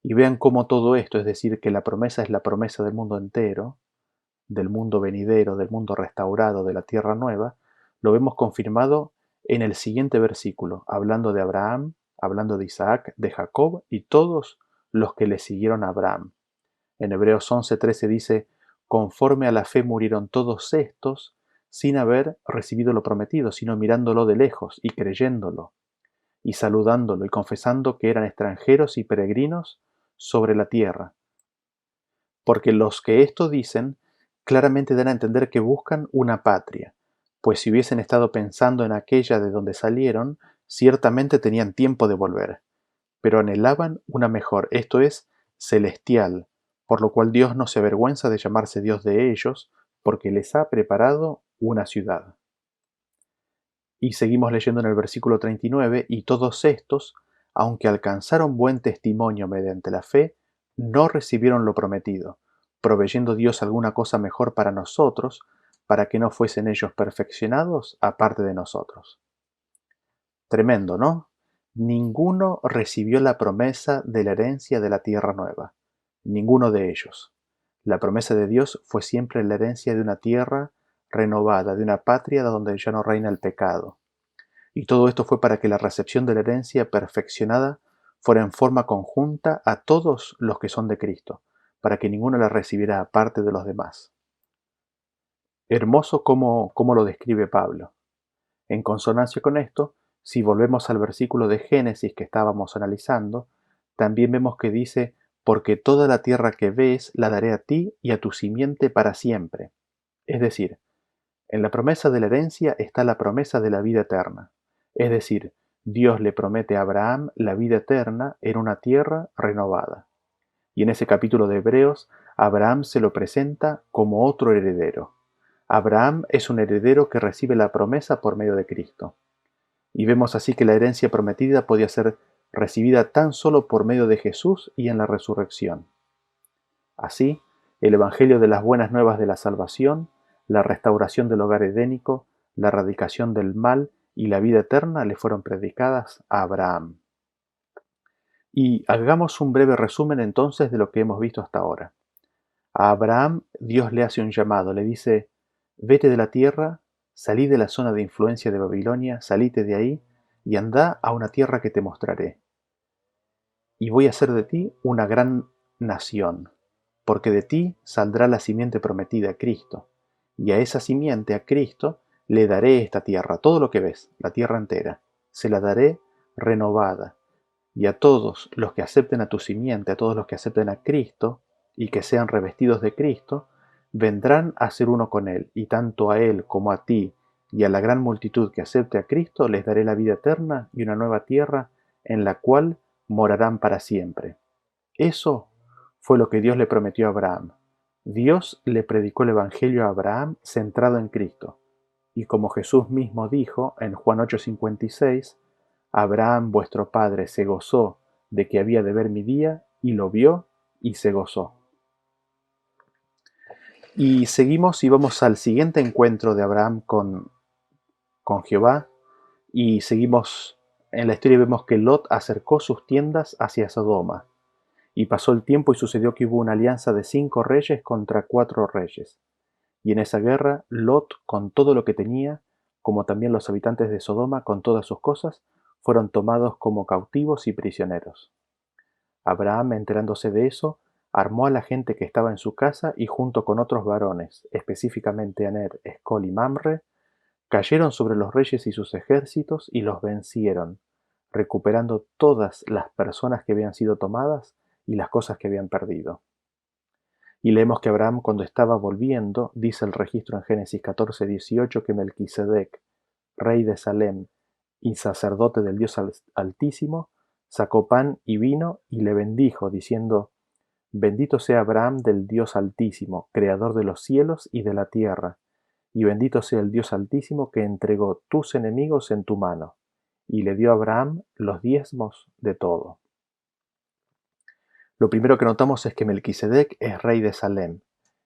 Y vean cómo todo esto, es decir, que la promesa es la promesa del mundo entero, del mundo venidero, del mundo restaurado, de la tierra nueva, lo vemos confirmado en el siguiente versículo, hablando de Abraham, hablando de Isaac, de Jacob y todos los que le siguieron a Abraham. En Hebreos 11:13 dice, conforme a la fe murieron todos estos sin haber recibido lo prometido, sino mirándolo de lejos y creyéndolo, y saludándolo y confesando que eran extranjeros y peregrinos sobre la tierra. Porque los que esto dicen claramente dan a entender que buscan una patria, pues si hubiesen estado pensando en aquella de donde salieron, ciertamente tenían tiempo de volver, pero anhelaban una mejor, esto es, celestial, por lo cual Dios no se avergüenza de llamarse Dios de ellos, porque les ha preparado una ciudad. Y seguimos leyendo en el versículo 39, y todos estos, aunque alcanzaron buen testimonio mediante la fe, no recibieron lo prometido, proveyendo Dios alguna cosa mejor para nosotros, para que no fuesen ellos perfeccionados aparte de nosotros. Tremendo, ¿no? Ninguno recibió la promesa de la herencia de la tierra nueva, ninguno de ellos. La promesa de Dios fue siempre la herencia de una tierra renovada, de una patria donde ya no reina el pecado. Y todo esto fue para que la recepción de la herencia perfeccionada fuera en forma conjunta a todos los que son de Cristo, para que ninguno la recibiera aparte de los demás. Hermoso cómo lo describe Pablo. En consonancia con esto, si volvemos al versículo de Génesis que estábamos analizando, también vemos que dice, porque toda la tierra que ves la daré a ti y a tu simiente para siempre. Es decir, en la promesa de la herencia está la promesa de la vida eterna. Es decir, Dios le promete a Abraham la vida eterna en una tierra renovada. Y en ese capítulo de Hebreos, Abraham se lo presenta como otro heredero. Abraham es un heredero que recibe la promesa por medio de Cristo. Y vemos así que la herencia prometida podía ser recibida tan solo por medio de Jesús y en la resurrección. Así, el Evangelio de las buenas nuevas de la salvación, la restauración del hogar edénico, la erradicación del mal y la vida eterna le fueron predicadas a Abraham. Y hagamos un breve resumen entonces de lo que hemos visto hasta ahora. A Abraham Dios le hace un llamado, le dice, vete de la tierra, salí de la zona de influencia de Babilonia, salite de ahí y anda a una tierra que te mostraré. Y voy a hacer de ti una gran nación, porque de ti saldrá la simiente prometida, Cristo. Y a esa simiente, a Cristo, le daré esta tierra, todo lo que ves, la tierra entera, se la daré renovada. Y a todos los que acepten a tu simiente, a todos los que acepten a Cristo y que sean revestidos de Cristo, vendrán a ser uno con Él, y tanto a Él como a ti y a la gran multitud que acepte a Cristo les daré la vida eterna y una nueva tierra en la cual morarán para siempre. Eso fue lo que Dios le prometió a Abraham. Dios le predicó el Evangelio a Abraham centrado en Cristo. Y como Jesús mismo dijo en Juan 8:56, Abraham vuestro padre se gozó de que había de ver mi día, y lo vio y se gozó. Y seguimos y vamos al siguiente encuentro de Abraham con Jehová, y seguimos en la historia y vemos que Lot acercó sus tiendas hacia Sodoma. Y pasó el tiempo y sucedió que hubo una alianza de 5 reyes contra 4 reyes. Y en esa guerra, Lot, con todo lo que tenía, como también los habitantes de Sodoma, con todas sus cosas, fueron tomados como cautivos y prisioneros. Abraham, enterándose de eso, armó a la gente que estaba en su casa y junto con otros varones, específicamente Aner, Escol y Mamre, cayeron sobre los reyes y sus ejércitos y los vencieron, recuperando todas las personas que habían sido tomadas y las cosas que habían perdido. Y leemos que Abraham, cuando estaba volviendo, dice el registro en Génesis 14:18, que Melquisedec, rey de Salem y sacerdote del Dios Altísimo, sacó pan y vino y le bendijo, diciendo: Bendito sea Abraham del Dios Altísimo, creador de los cielos y de la tierra, y bendito sea el Dios Altísimo que entregó tus enemigos en tu mano. Y le dio a Abraham los diezmos de todo. Lo primero que notamos es que Melquisedec es rey de Salem,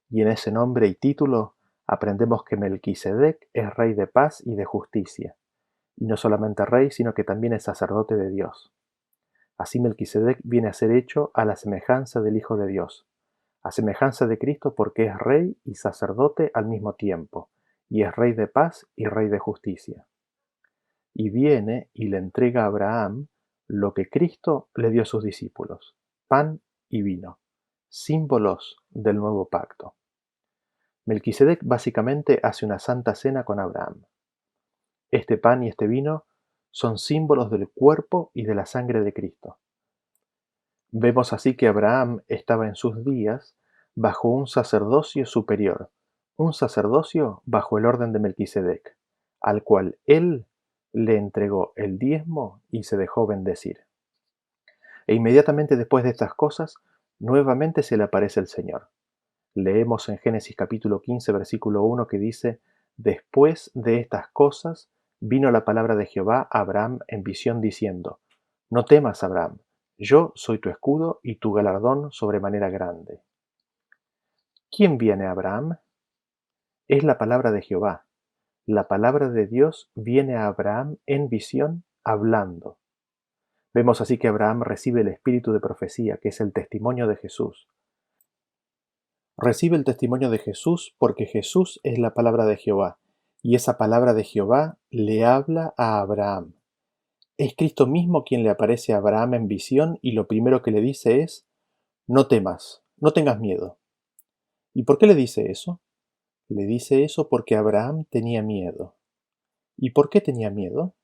y en ese nombre y título aprendemos que Melquisedec es rey de paz y de justicia, y no solamente rey, sino que también es sacerdote de Dios. Así Melquisedec viene a ser hecho a la semejanza del Hijo de Dios, a semejanza de Cristo, porque es rey y sacerdote al mismo tiempo, y es rey de paz y rey de justicia. Y viene y le entrega a Abraham lo que Cristo le dio a sus discípulos: pan y vino, símbolos del nuevo pacto. Melquisedec básicamente hace una santa cena con Abraham. Este pan y este vino son símbolos del cuerpo y de la sangre de Cristo. Vemos así que Abraham estaba en sus días bajo un sacerdocio superior, un sacerdocio bajo el orden de Melquisedec, al cual él le entregó el diezmo y se dejó bendecir. E inmediatamente después de estas cosas, nuevamente se le aparece el Señor. Leemos en Génesis capítulo 15, versículo 1 que dice: Después de estas cosas vino la palabra de Jehová a Abraham en visión diciendo: No temas, Abraham, yo soy tu escudo y tu galardón sobremanera grande. ¿Quién viene a Abraham? Es la palabra de Jehová. La palabra de Dios viene a Abraham en visión hablando. Vemos así que Abraham recibe el espíritu de profecía, que es el testimonio de Jesús. Recibe el testimonio de Jesús porque Jesús es la palabra de Jehová, y esa palabra de Jehová le habla a Abraham. Es Cristo mismo quien le aparece a Abraham en visión y lo primero que le dice es: No temas, no tengas miedo. ¿Y por qué le dice eso? Le dice eso porque Abraham tenía miedo. ¿Y por qué tenía miedo?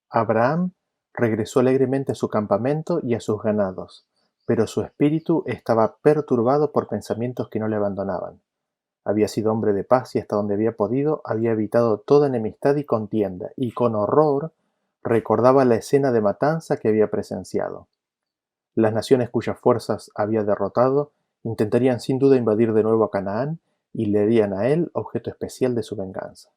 Abraham regresó alegremente a su campamento y a sus ganados, pero su espíritu estaba perturbado por pensamientos que no le abandonaban. Había sido hombre de paz y hasta donde había podido había evitado toda enemistad y contienda, y con horror recordaba la escena de matanza que había presenciado. Las naciones cuyas fuerzas había derrotado intentarían sin duda invadir de nuevo a Canaán y le harían a él objeto especial de su venganza.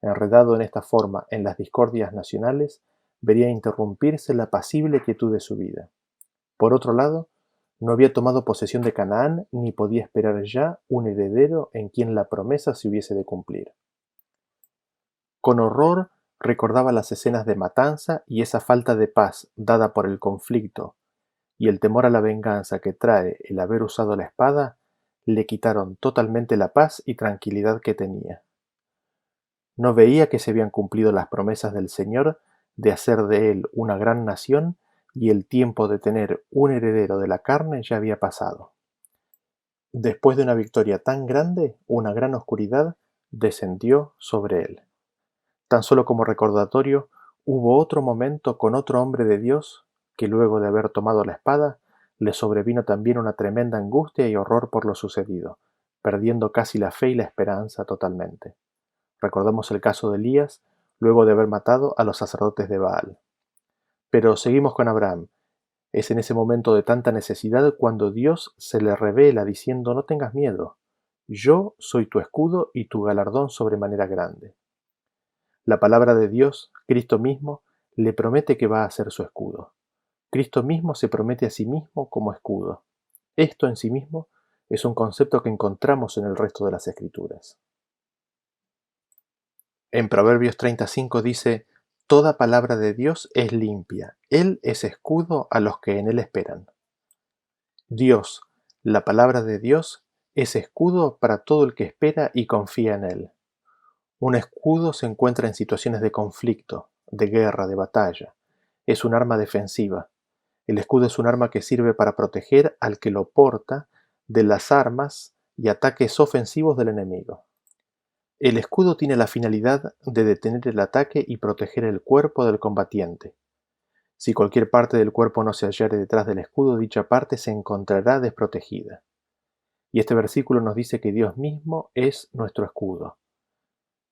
Enredado en esta forma en las discordias nacionales, vería interrumpirse la apacible quietud de su vida. Por otro lado, no había tomado posesión de Canaán ni podía esperar ya un heredero en quien la promesa se hubiese de cumplir. Con horror recordaba las escenas de matanza y esa falta de paz dada por el conflicto, y el temor a la venganza que trae el haber usado la espada le quitaron totalmente la paz y tranquilidad que tenía. No veía que se habían cumplido las promesas del Señor de hacer de él una gran nación, y el tiempo de tener un heredero de la carne ya había pasado. Después de una victoria tan grande, una gran oscuridad descendió sobre él. Tan solo como recordatorio, hubo otro momento con otro hombre de Dios que luego de haber tomado la espada, le sobrevino también una tremenda angustia y horror por lo sucedido, perdiendo casi la fe y la esperanza totalmente. Recordamos el caso de Elías, luego de haber matado a los sacerdotes de Baal. Pero seguimos con Abraham. Es en ese momento de tanta necesidad cuando Dios se le revela diciendo: No tengas miedo, yo soy tu escudo y tu galardón sobremanera grande. La palabra de Dios, Cristo mismo, le promete que va a ser su escudo. Cristo mismo se promete a sí mismo como escudo. Esto en sí mismo es un concepto que encontramos en el resto de las Escrituras. En Proverbios 35 dice: Toda palabra de Dios es limpia, Él es escudo a los que en Él esperan. Dios, la palabra de Dios, es escudo para todo el que espera y confía en Él. Un escudo se encuentra en situaciones de conflicto, de guerra, de batalla. Es un arma defensiva. El escudo es un arma que sirve para proteger al que lo porta de las armas y ataques ofensivos del enemigo. El escudo tiene la finalidad de detener el ataque y proteger el cuerpo del combatiente. Si cualquier parte del cuerpo no se hallare detrás del escudo, dicha parte se encontrará desprotegida. Y este versículo nos dice que Dios mismo es nuestro escudo.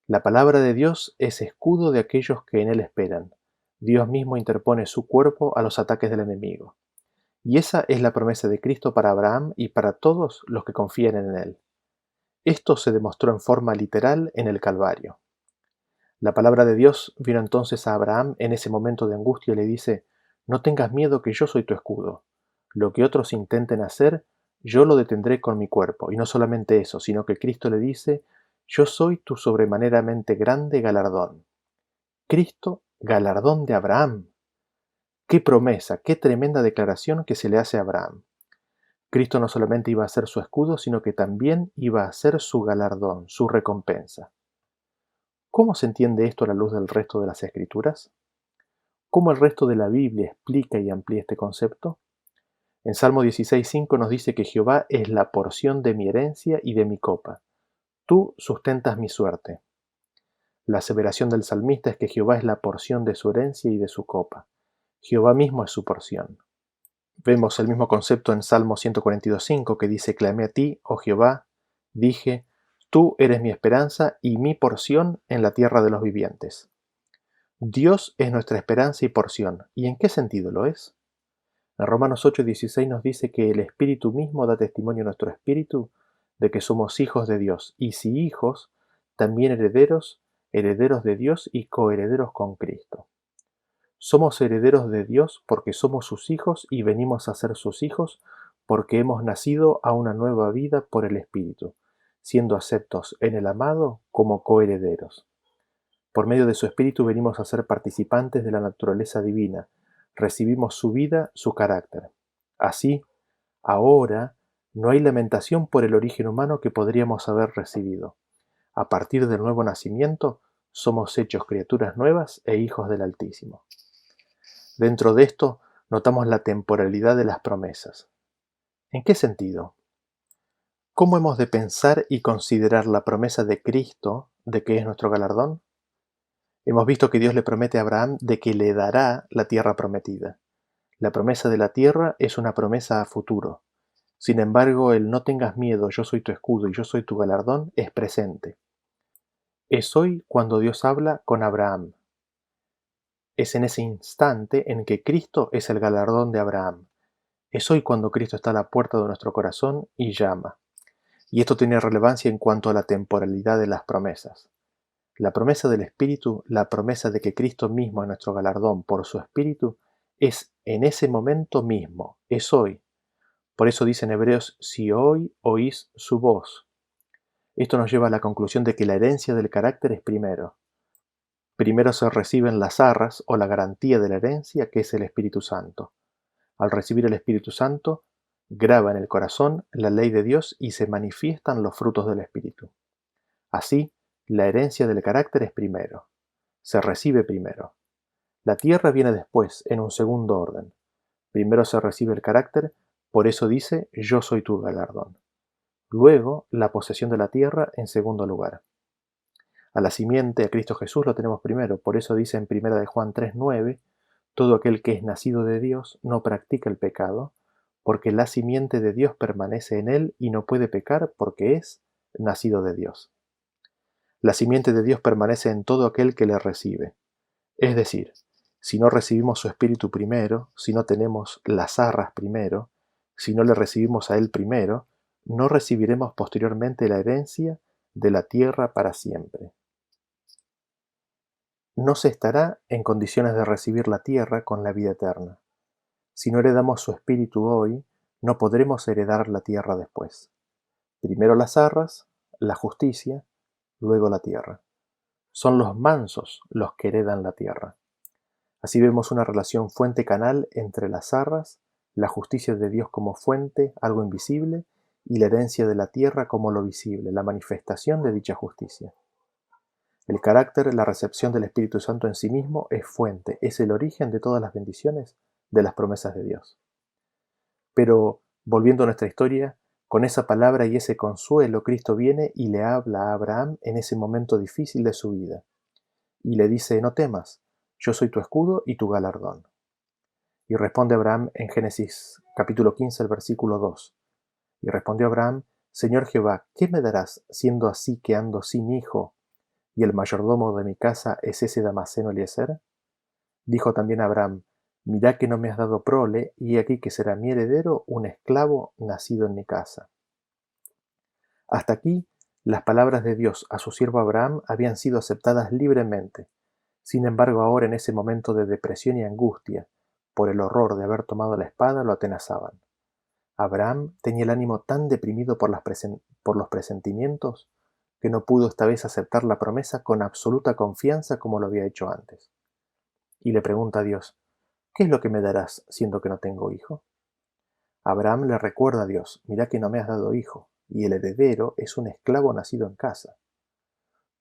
La palabra de Dios es escudo de aquellos que en Él esperan, Dios mismo interpone su cuerpo a los ataques del enemigo. Y esa es la promesa de Cristo para Abraham y para todos los que confían en él. Esto se demostró en forma literal en el Calvario. La palabra de Dios vino entonces a Abraham en ese momento de angustia y le dice: no tengas miedo, que yo soy tu escudo. Lo que otros intenten hacer, yo lo detendré con mi cuerpo. Y no solamente eso, sino que Cristo le dice: yo soy tu sobremaneramente grande galardón. Cristo, galardón de Abraham. Qué promesa, qué tremenda declaración que se le hace a Abraham. Cristo no solamente iba a ser su escudo, sino que también iba a ser su galardón, su recompensa. ¿Cómo se entiende esto a la luz del resto de las Escrituras? ¿Cómo el resto de la Biblia explica y amplía este concepto? En Salmo 16:5 nos dice que Jehová es la porción de mi herencia y de mi copa. Tú sustentas mi suerte. La aseveración del salmista es que Jehová es la porción de su herencia y de su copa. Jehová mismo es su porción. Vemos el mismo concepto en Salmo 142:5 que dice: clamé a ti, oh Jehová, dije, tú eres mi esperanza y mi porción en la tierra de los vivientes. Dios es nuestra esperanza y porción. ¿Y en qué sentido lo es? En Romanos 8:16 nos dice que el Espíritu mismo da testimonio a nuestro espíritu de que somos hijos de Dios, y si hijos, también herederos, herederos de Dios y coherederos con Cristo. Somos herederos de Dios porque somos sus hijos y venimos a ser sus hijos porque hemos nacido a una nueva vida por el Espíritu, siendo aceptos en el amado como coherederos. Por medio de su Espíritu venimos a ser participantes de la naturaleza divina, recibimos su vida, su carácter. Así, ahora, no hay lamentación por el origen humano que podríamos haber recibido. A partir del nuevo nacimiento, somos hechos criaturas nuevas e hijos del Altísimo. Dentro de esto, notamos la temporalidad de las promesas. ¿En qué sentido? ¿Cómo hemos de pensar y considerar la promesa de Cristo de que es nuestro galardón? Hemos visto que Dios le promete a Abraham de que le dará la tierra prometida. La promesa de la tierra es una promesa a futuro. Sin embargo, el no tengas miedo, yo soy tu escudo y yo soy tu galardón es presente. Es hoy cuando Dios habla con Abraham. Es en ese instante en que Cristo es el galardón de Abraham. Es hoy cuando Cristo está a la puerta de nuestro corazón y llama. Y esto tiene relevancia en cuanto a la temporalidad de las promesas. La promesa del Espíritu, la promesa de que Cristo mismo es nuestro galardón por su Espíritu, es en ese momento mismo, es hoy. Por eso dice en Hebreos: si hoy oís su voz. Esto nos lleva a la conclusión de que la herencia del carácter es primero. Primero se reciben las arras o la garantía de la herencia, que es el Espíritu Santo. Al recibir el Espíritu Santo, graba en el corazón la ley de Dios y se manifiestan los frutos del Espíritu. Así, la herencia del carácter es primero. Se recibe primero. La tierra viene después, en un segundo orden. Primero se recibe el carácter, por eso dice: yo soy tu galardón. Luego, la posesión de la tierra en segundo lugar. A la simiente, a Cristo Jesús, lo tenemos primero, por eso dice en 1 de Juan 3:9: todo aquel que es nacido de Dios no practica el pecado, porque la simiente de Dios permanece en él y no puede pecar porque es nacido de Dios. La simiente de Dios permanece en todo aquel que le recibe. Es decir, si no recibimos su Espíritu primero, si no tenemos las arras primero, si no le recibimos a Él primero, no recibiremos posteriormente la herencia de la tierra para siempre. No se estará en condiciones de recibir la tierra con la vida eterna. Si no heredamos su Espíritu hoy, no podremos heredar la tierra después. Primero las arras, la justicia, luego la tierra. Son los mansos los que heredan la tierra. Así vemos una relación fuente-canal entre las arras, la justicia de Dios como fuente, algo invisible, y la herencia de la tierra como lo visible, la manifestación de dicha justicia. El carácter, la recepción del Espíritu Santo en sí mismo es fuente, es el origen de todas las bendiciones, de las promesas de Dios. Pero, volviendo a nuestra historia, con esa palabra y ese consuelo, Cristo viene y le habla a Abraham en ese momento difícil de su vida. Y le dice: no temas, yo soy tu escudo y tu galardón. Y responde Abraham en Génesis capítulo 15, el versículo 2. Y respondió Abraham: Señor Jehová, ¿qué me darás, siendo así que ando sin hijo, y el mayordomo de mi casa es ese Damaseno Eliezer? Dijo también Abraham: Mirá que no me has dado prole, y aquí que será mi heredero un esclavo nacido en mi casa. Hasta aquí, las palabras de Dios a su siervo Abraham habían sido aceptadas libremente. Sin embargo, ahora en ese momento de depresión y angustia, por el horror de haber tomado la espada, lo atenazaban. Abraham tenía el ánimo tan deprimido por los presentimientos que no pudo esta vez aceptar la promesa con absoluta confianza como lo había hecho antes. Y le pregunta a Dios: ¿Qué es lo que me darás, siendo que no tengo hijo? Abraham le recuerda a Dios: Mira que no me has dado hijo, y el heredero es un esclavo nacido en casa.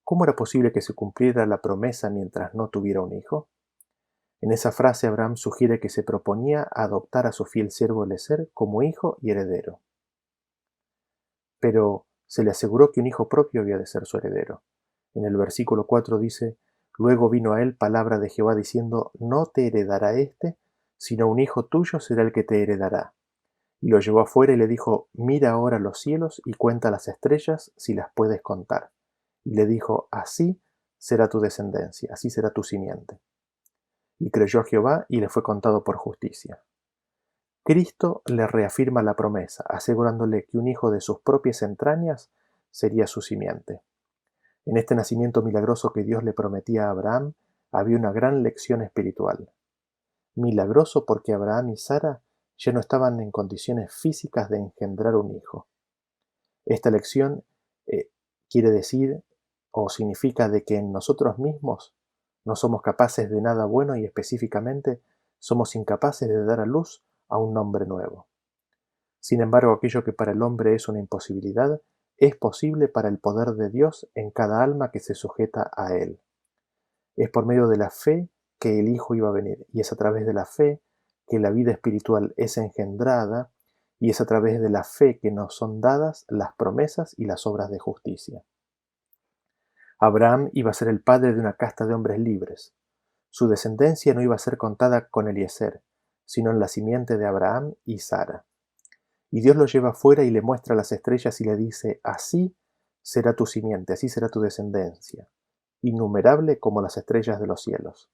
¿Cómo era posible que se cumpliera la promesa mientras no tuviera un hijo? En esa frase Abraham sugiere que se proponía adoptar a su fiel siervo Eliezer como hijo y heredero. Pero se le aseguró que un hijo propio había de ser su heredero. En el versículo 4 dice: Luego vino a él palabra de Jehová diciendo: No te heredará éste, sino un hijo tuyo será el que te heredará. Y lo llevó afuera y le dijo: Mira ahora los cielos y cuenta las estrellas, si las puedes contar. Y le dijo: Así será tu descendencia, así será tu simiente. Y creyó a Jehová y le fue contado por justicia. Cristo le reafirma la promesa, asegurándole que un hijo de sus propias entrañas sería su simiente. En este nacimiento milagroso que Dios le prometía a Abraham había una gran lección espiritual. Milagroso porque Abraham y Sara ya no estaban en condiciones físicas de engendrar un hijo. Esta lección quiere decir o significa de que en nosotros mismos no somos capaces de nada bueno, y específicamente somos incapaces de dar a luz a un nombre nuevo. Sin embargo, aquello que para el hombre es una imposibilidad es posible para el poder de Dios en cada alma que se sujeta a Él. Es por medio de la fe que el Hijo iba a venir, y es a través de la fe que la vida espiritual es engendrada, y es a través de la fe que nos son dadas las promesas y las obras de justicia. Abraham iba a ser el padre de una casta de hombres libres. Su descendencia no iba a ser contada con Eliezer, sino en la simiente de Abraham y Sara. Y Dios lo lleva afuera y le muestra las estrellas y le dice: Así será tu simiente, así será tu descendencia, innumerable como las estrellas de los cielos.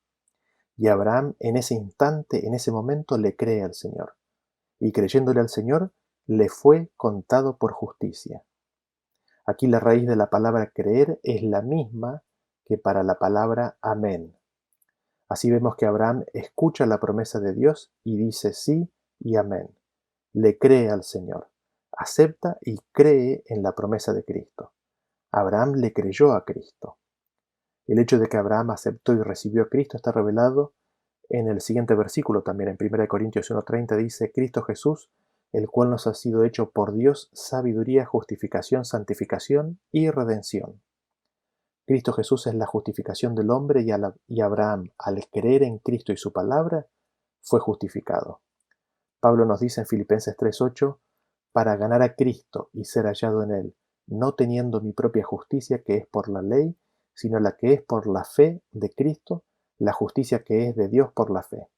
Y Abraham en ese instante, en ese momento, le cree al Señor. Y creyéndole al Señor, le fue contado por justicia. Aquí la raíz de la palabra creer es la misma que para la palabra amén. Así vemos que Abraham escucha la promesa de Dios y dice sí y amén. Le cree al Señor, acepta y cree en la promesa de Cristo. Abraham le creyó a Cristo. El hecho de que Abraham aceptó y recibió a Cristo está revelado en el siguiente versículo también. En 1 Corintios 1:30 dice: Cristo Jesús, el cual nos ha sido hecho por Dios sabiduría, justificación, santificación y redención. Cristo Jesús es la justificación del hombre, y Abraham, al creer en Cristo y su palabra, fue justificado. Pablo nos dice en Filipenses 3:8: para ganar a Cristo y ser hallado en Él, no teniendo mi propia justicia que es por la ley, sino la que es por la fe de Cristo, la justicia que es de Dios por la fe.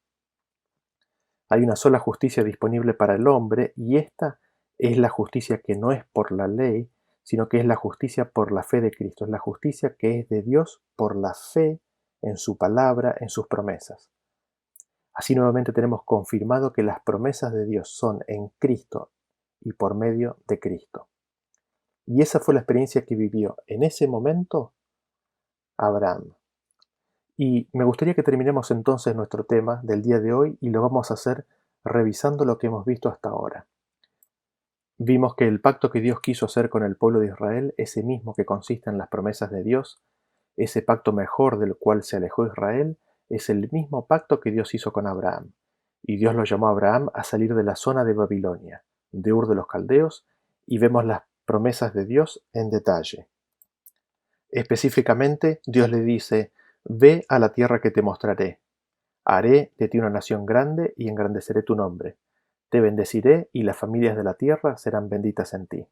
Hay una sola justicia disponible para el hombre, y esta es la justicia que no es por la ley, sino que es la justicia por la fe de Cristo, es la justicia que es de Dios por la fe en su palabra, en sus promesas. Así nuevamente tenemos confirmado que las promesas de Dios son en Cristo y por medio de Cristo. Y esa fue la experiencia que vivió en ese momento Abraham. Y me gustaría que terminemos entonces nuestro tema del día de hoy, y lo vamos a hacer revisando lo que hemos visto hasta ahora. Vimos que el pacto que Dios quiso hacer con el pueblo de Israel, ese mismo que consiste en las promesas de Dios, ese pacto mejor del cual se alejó Israel, es el mismo pacto que Dios hizo con Abraham. Y Dios lo llamó a Abraham a salir de la zona de Babilonia, de Ur de los Caldeos, y vemos las promesas de Dios en detalle. Específicamente, Dios le dice: Ve a la tierra que te mostraré. Haré de ti una nación grande y engrandeceré tu nombre. Te bendeciré y las familias de la tierra serán benditas en ti.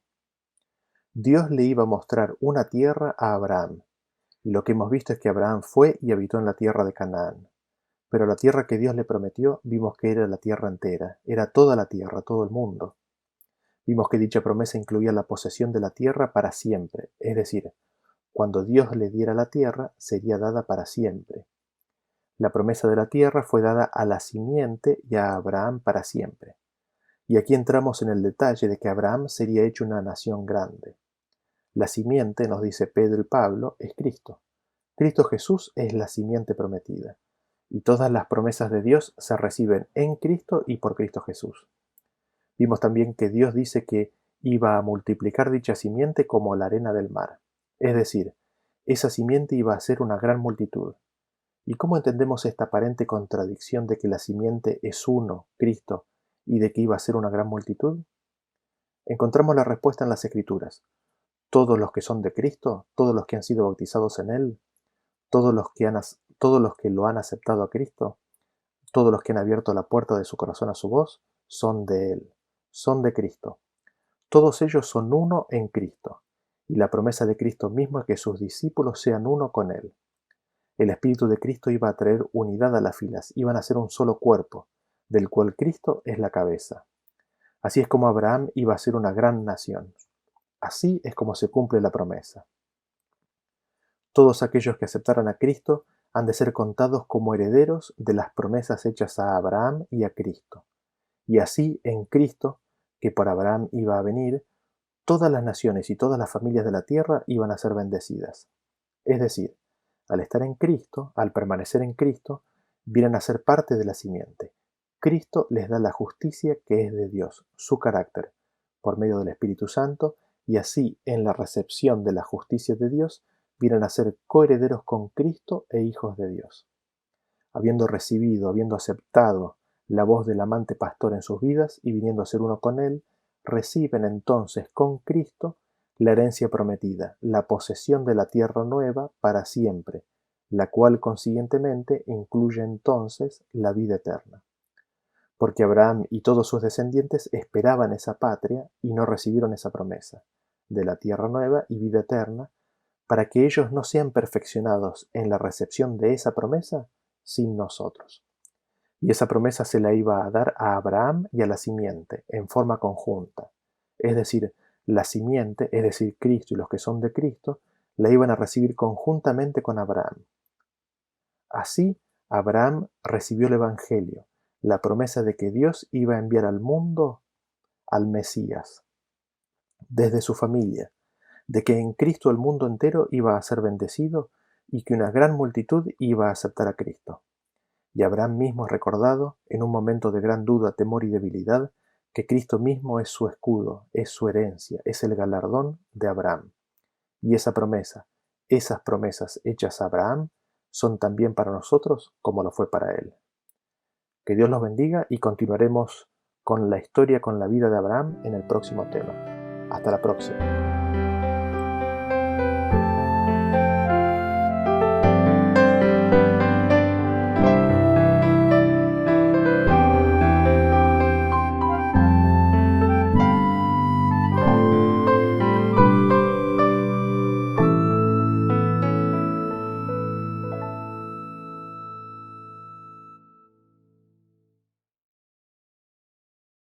Dios le iba a mostrar una tierra a Abraham, y lo que hemos visto es que Abraham fue y habitó en la tierra de Canaán. Pero la tierra que Dios le prometió, vimos que era la tierra entera, era toda la tierra, todo el mundo. Vimos que dicha promesa incluía la posesión de la tierra para siempre, es decir, cuando Dios le diera la tierra, sería dada para siempre. La promesa de la tierra fue dada a la simiente y a Abraham para siempre. Y aquí entramos en el detalle de que Abraham sería hecho una nación grande. La simiente, nos dice Pedro y Pablo, es Cristo. Cristo Jesús es la simiente prometida. Y todas las promesas de Dios se reciben en Cristo y por Cristo Jesús. Vimos también que Dios dice que iba a multiplicar dicha simiente como la arena del mar. Es decir, esa simiente iba a ser una gran multitud. ¿Y cómo entendemos esta aparente contradicción de que la simiente es uno, Cristo, y de que iba a ser una gran multitud? Encontramos la respuesta en las Escrituras. Todos los que son de Cristo, todos los que han sido bautizados en Él, todos los que lo han aceptado a Cristo, todos los que han abierto la puerta de su corazón a su voz, son de Él, son de Cristo. Todos ellos son uno en Cristo, y la promesa de Cristo mismo es que sus discípulos sean uno con Él. El Espíritu de Cristo iba a traer unidad a las filas, iban a ser un solo cuerpo, del cual Cristo es la cabeza. Así es como Abraham iba a ser una gran nación. Así es como se cumple la promesa. Todos aquellos que aceptaran a Cristo han de ser contados como herederos de las promesas hechas a Abraham y a Cristo. Y así en Cristo, que por Abraham iba a venir, todas las naciones y todas las familias de la tierra iban a ser bendecidas. Es decir, al estar en Cristo, al permanecer en Cristo, vienen a ser parte de la simiente. Cristo les da la justicia que es de Dios, su carácter, por medio del Espíritu Santo, y así en la recepción de la justicia de Dios, vienen a ser coherederos con Cristo e hijos de Dios. Habiendo recibido, habiendo aceptado la voz del amante pastor en sus vidas y viniendo a ser uno con Él, reciben entonces con Cristo la herencia prometida, la posesión de la tierra nueva para siempre, la cual consiguientemente incluye entonces la vida eterna. Porque Abraham y todos sus descendientes esperaban esa patria y no recibieron esa promesa, de la tierra nueva y vida eterna, para que ellos no sean perfeccionados en la recepción de esa promesa sin nosotros. Y esa promesa se la iba a dar a Abraham y a la simiente, en forma conjunta. Es decir, la simiente, es decir, Cristo y los que son de Cristo, la iban a recibir conjuntamente con Abraham. Así, Abraham recibió el Evangelio, la promesa de que Dios iba a enviar al mundo al Mesías, desde su familia, de que en Cristo el mundo entero iba a ser bendecido y que una gran multitud iba a aceptar a Cristo. Y Abraham mismo es recordado, en un momento de gran duda, temor y debilidad, que Cristo mismo es su escudo, es su herencia, es el galardón de Abraham. Y esa promesa, esas promesas hechas a Abraham, son también para nosotros como lo fue para él. Que Dios los bendiga y continuaremos con la historia, con la vida de Abraham en el próximo tema. Hasta la próxima.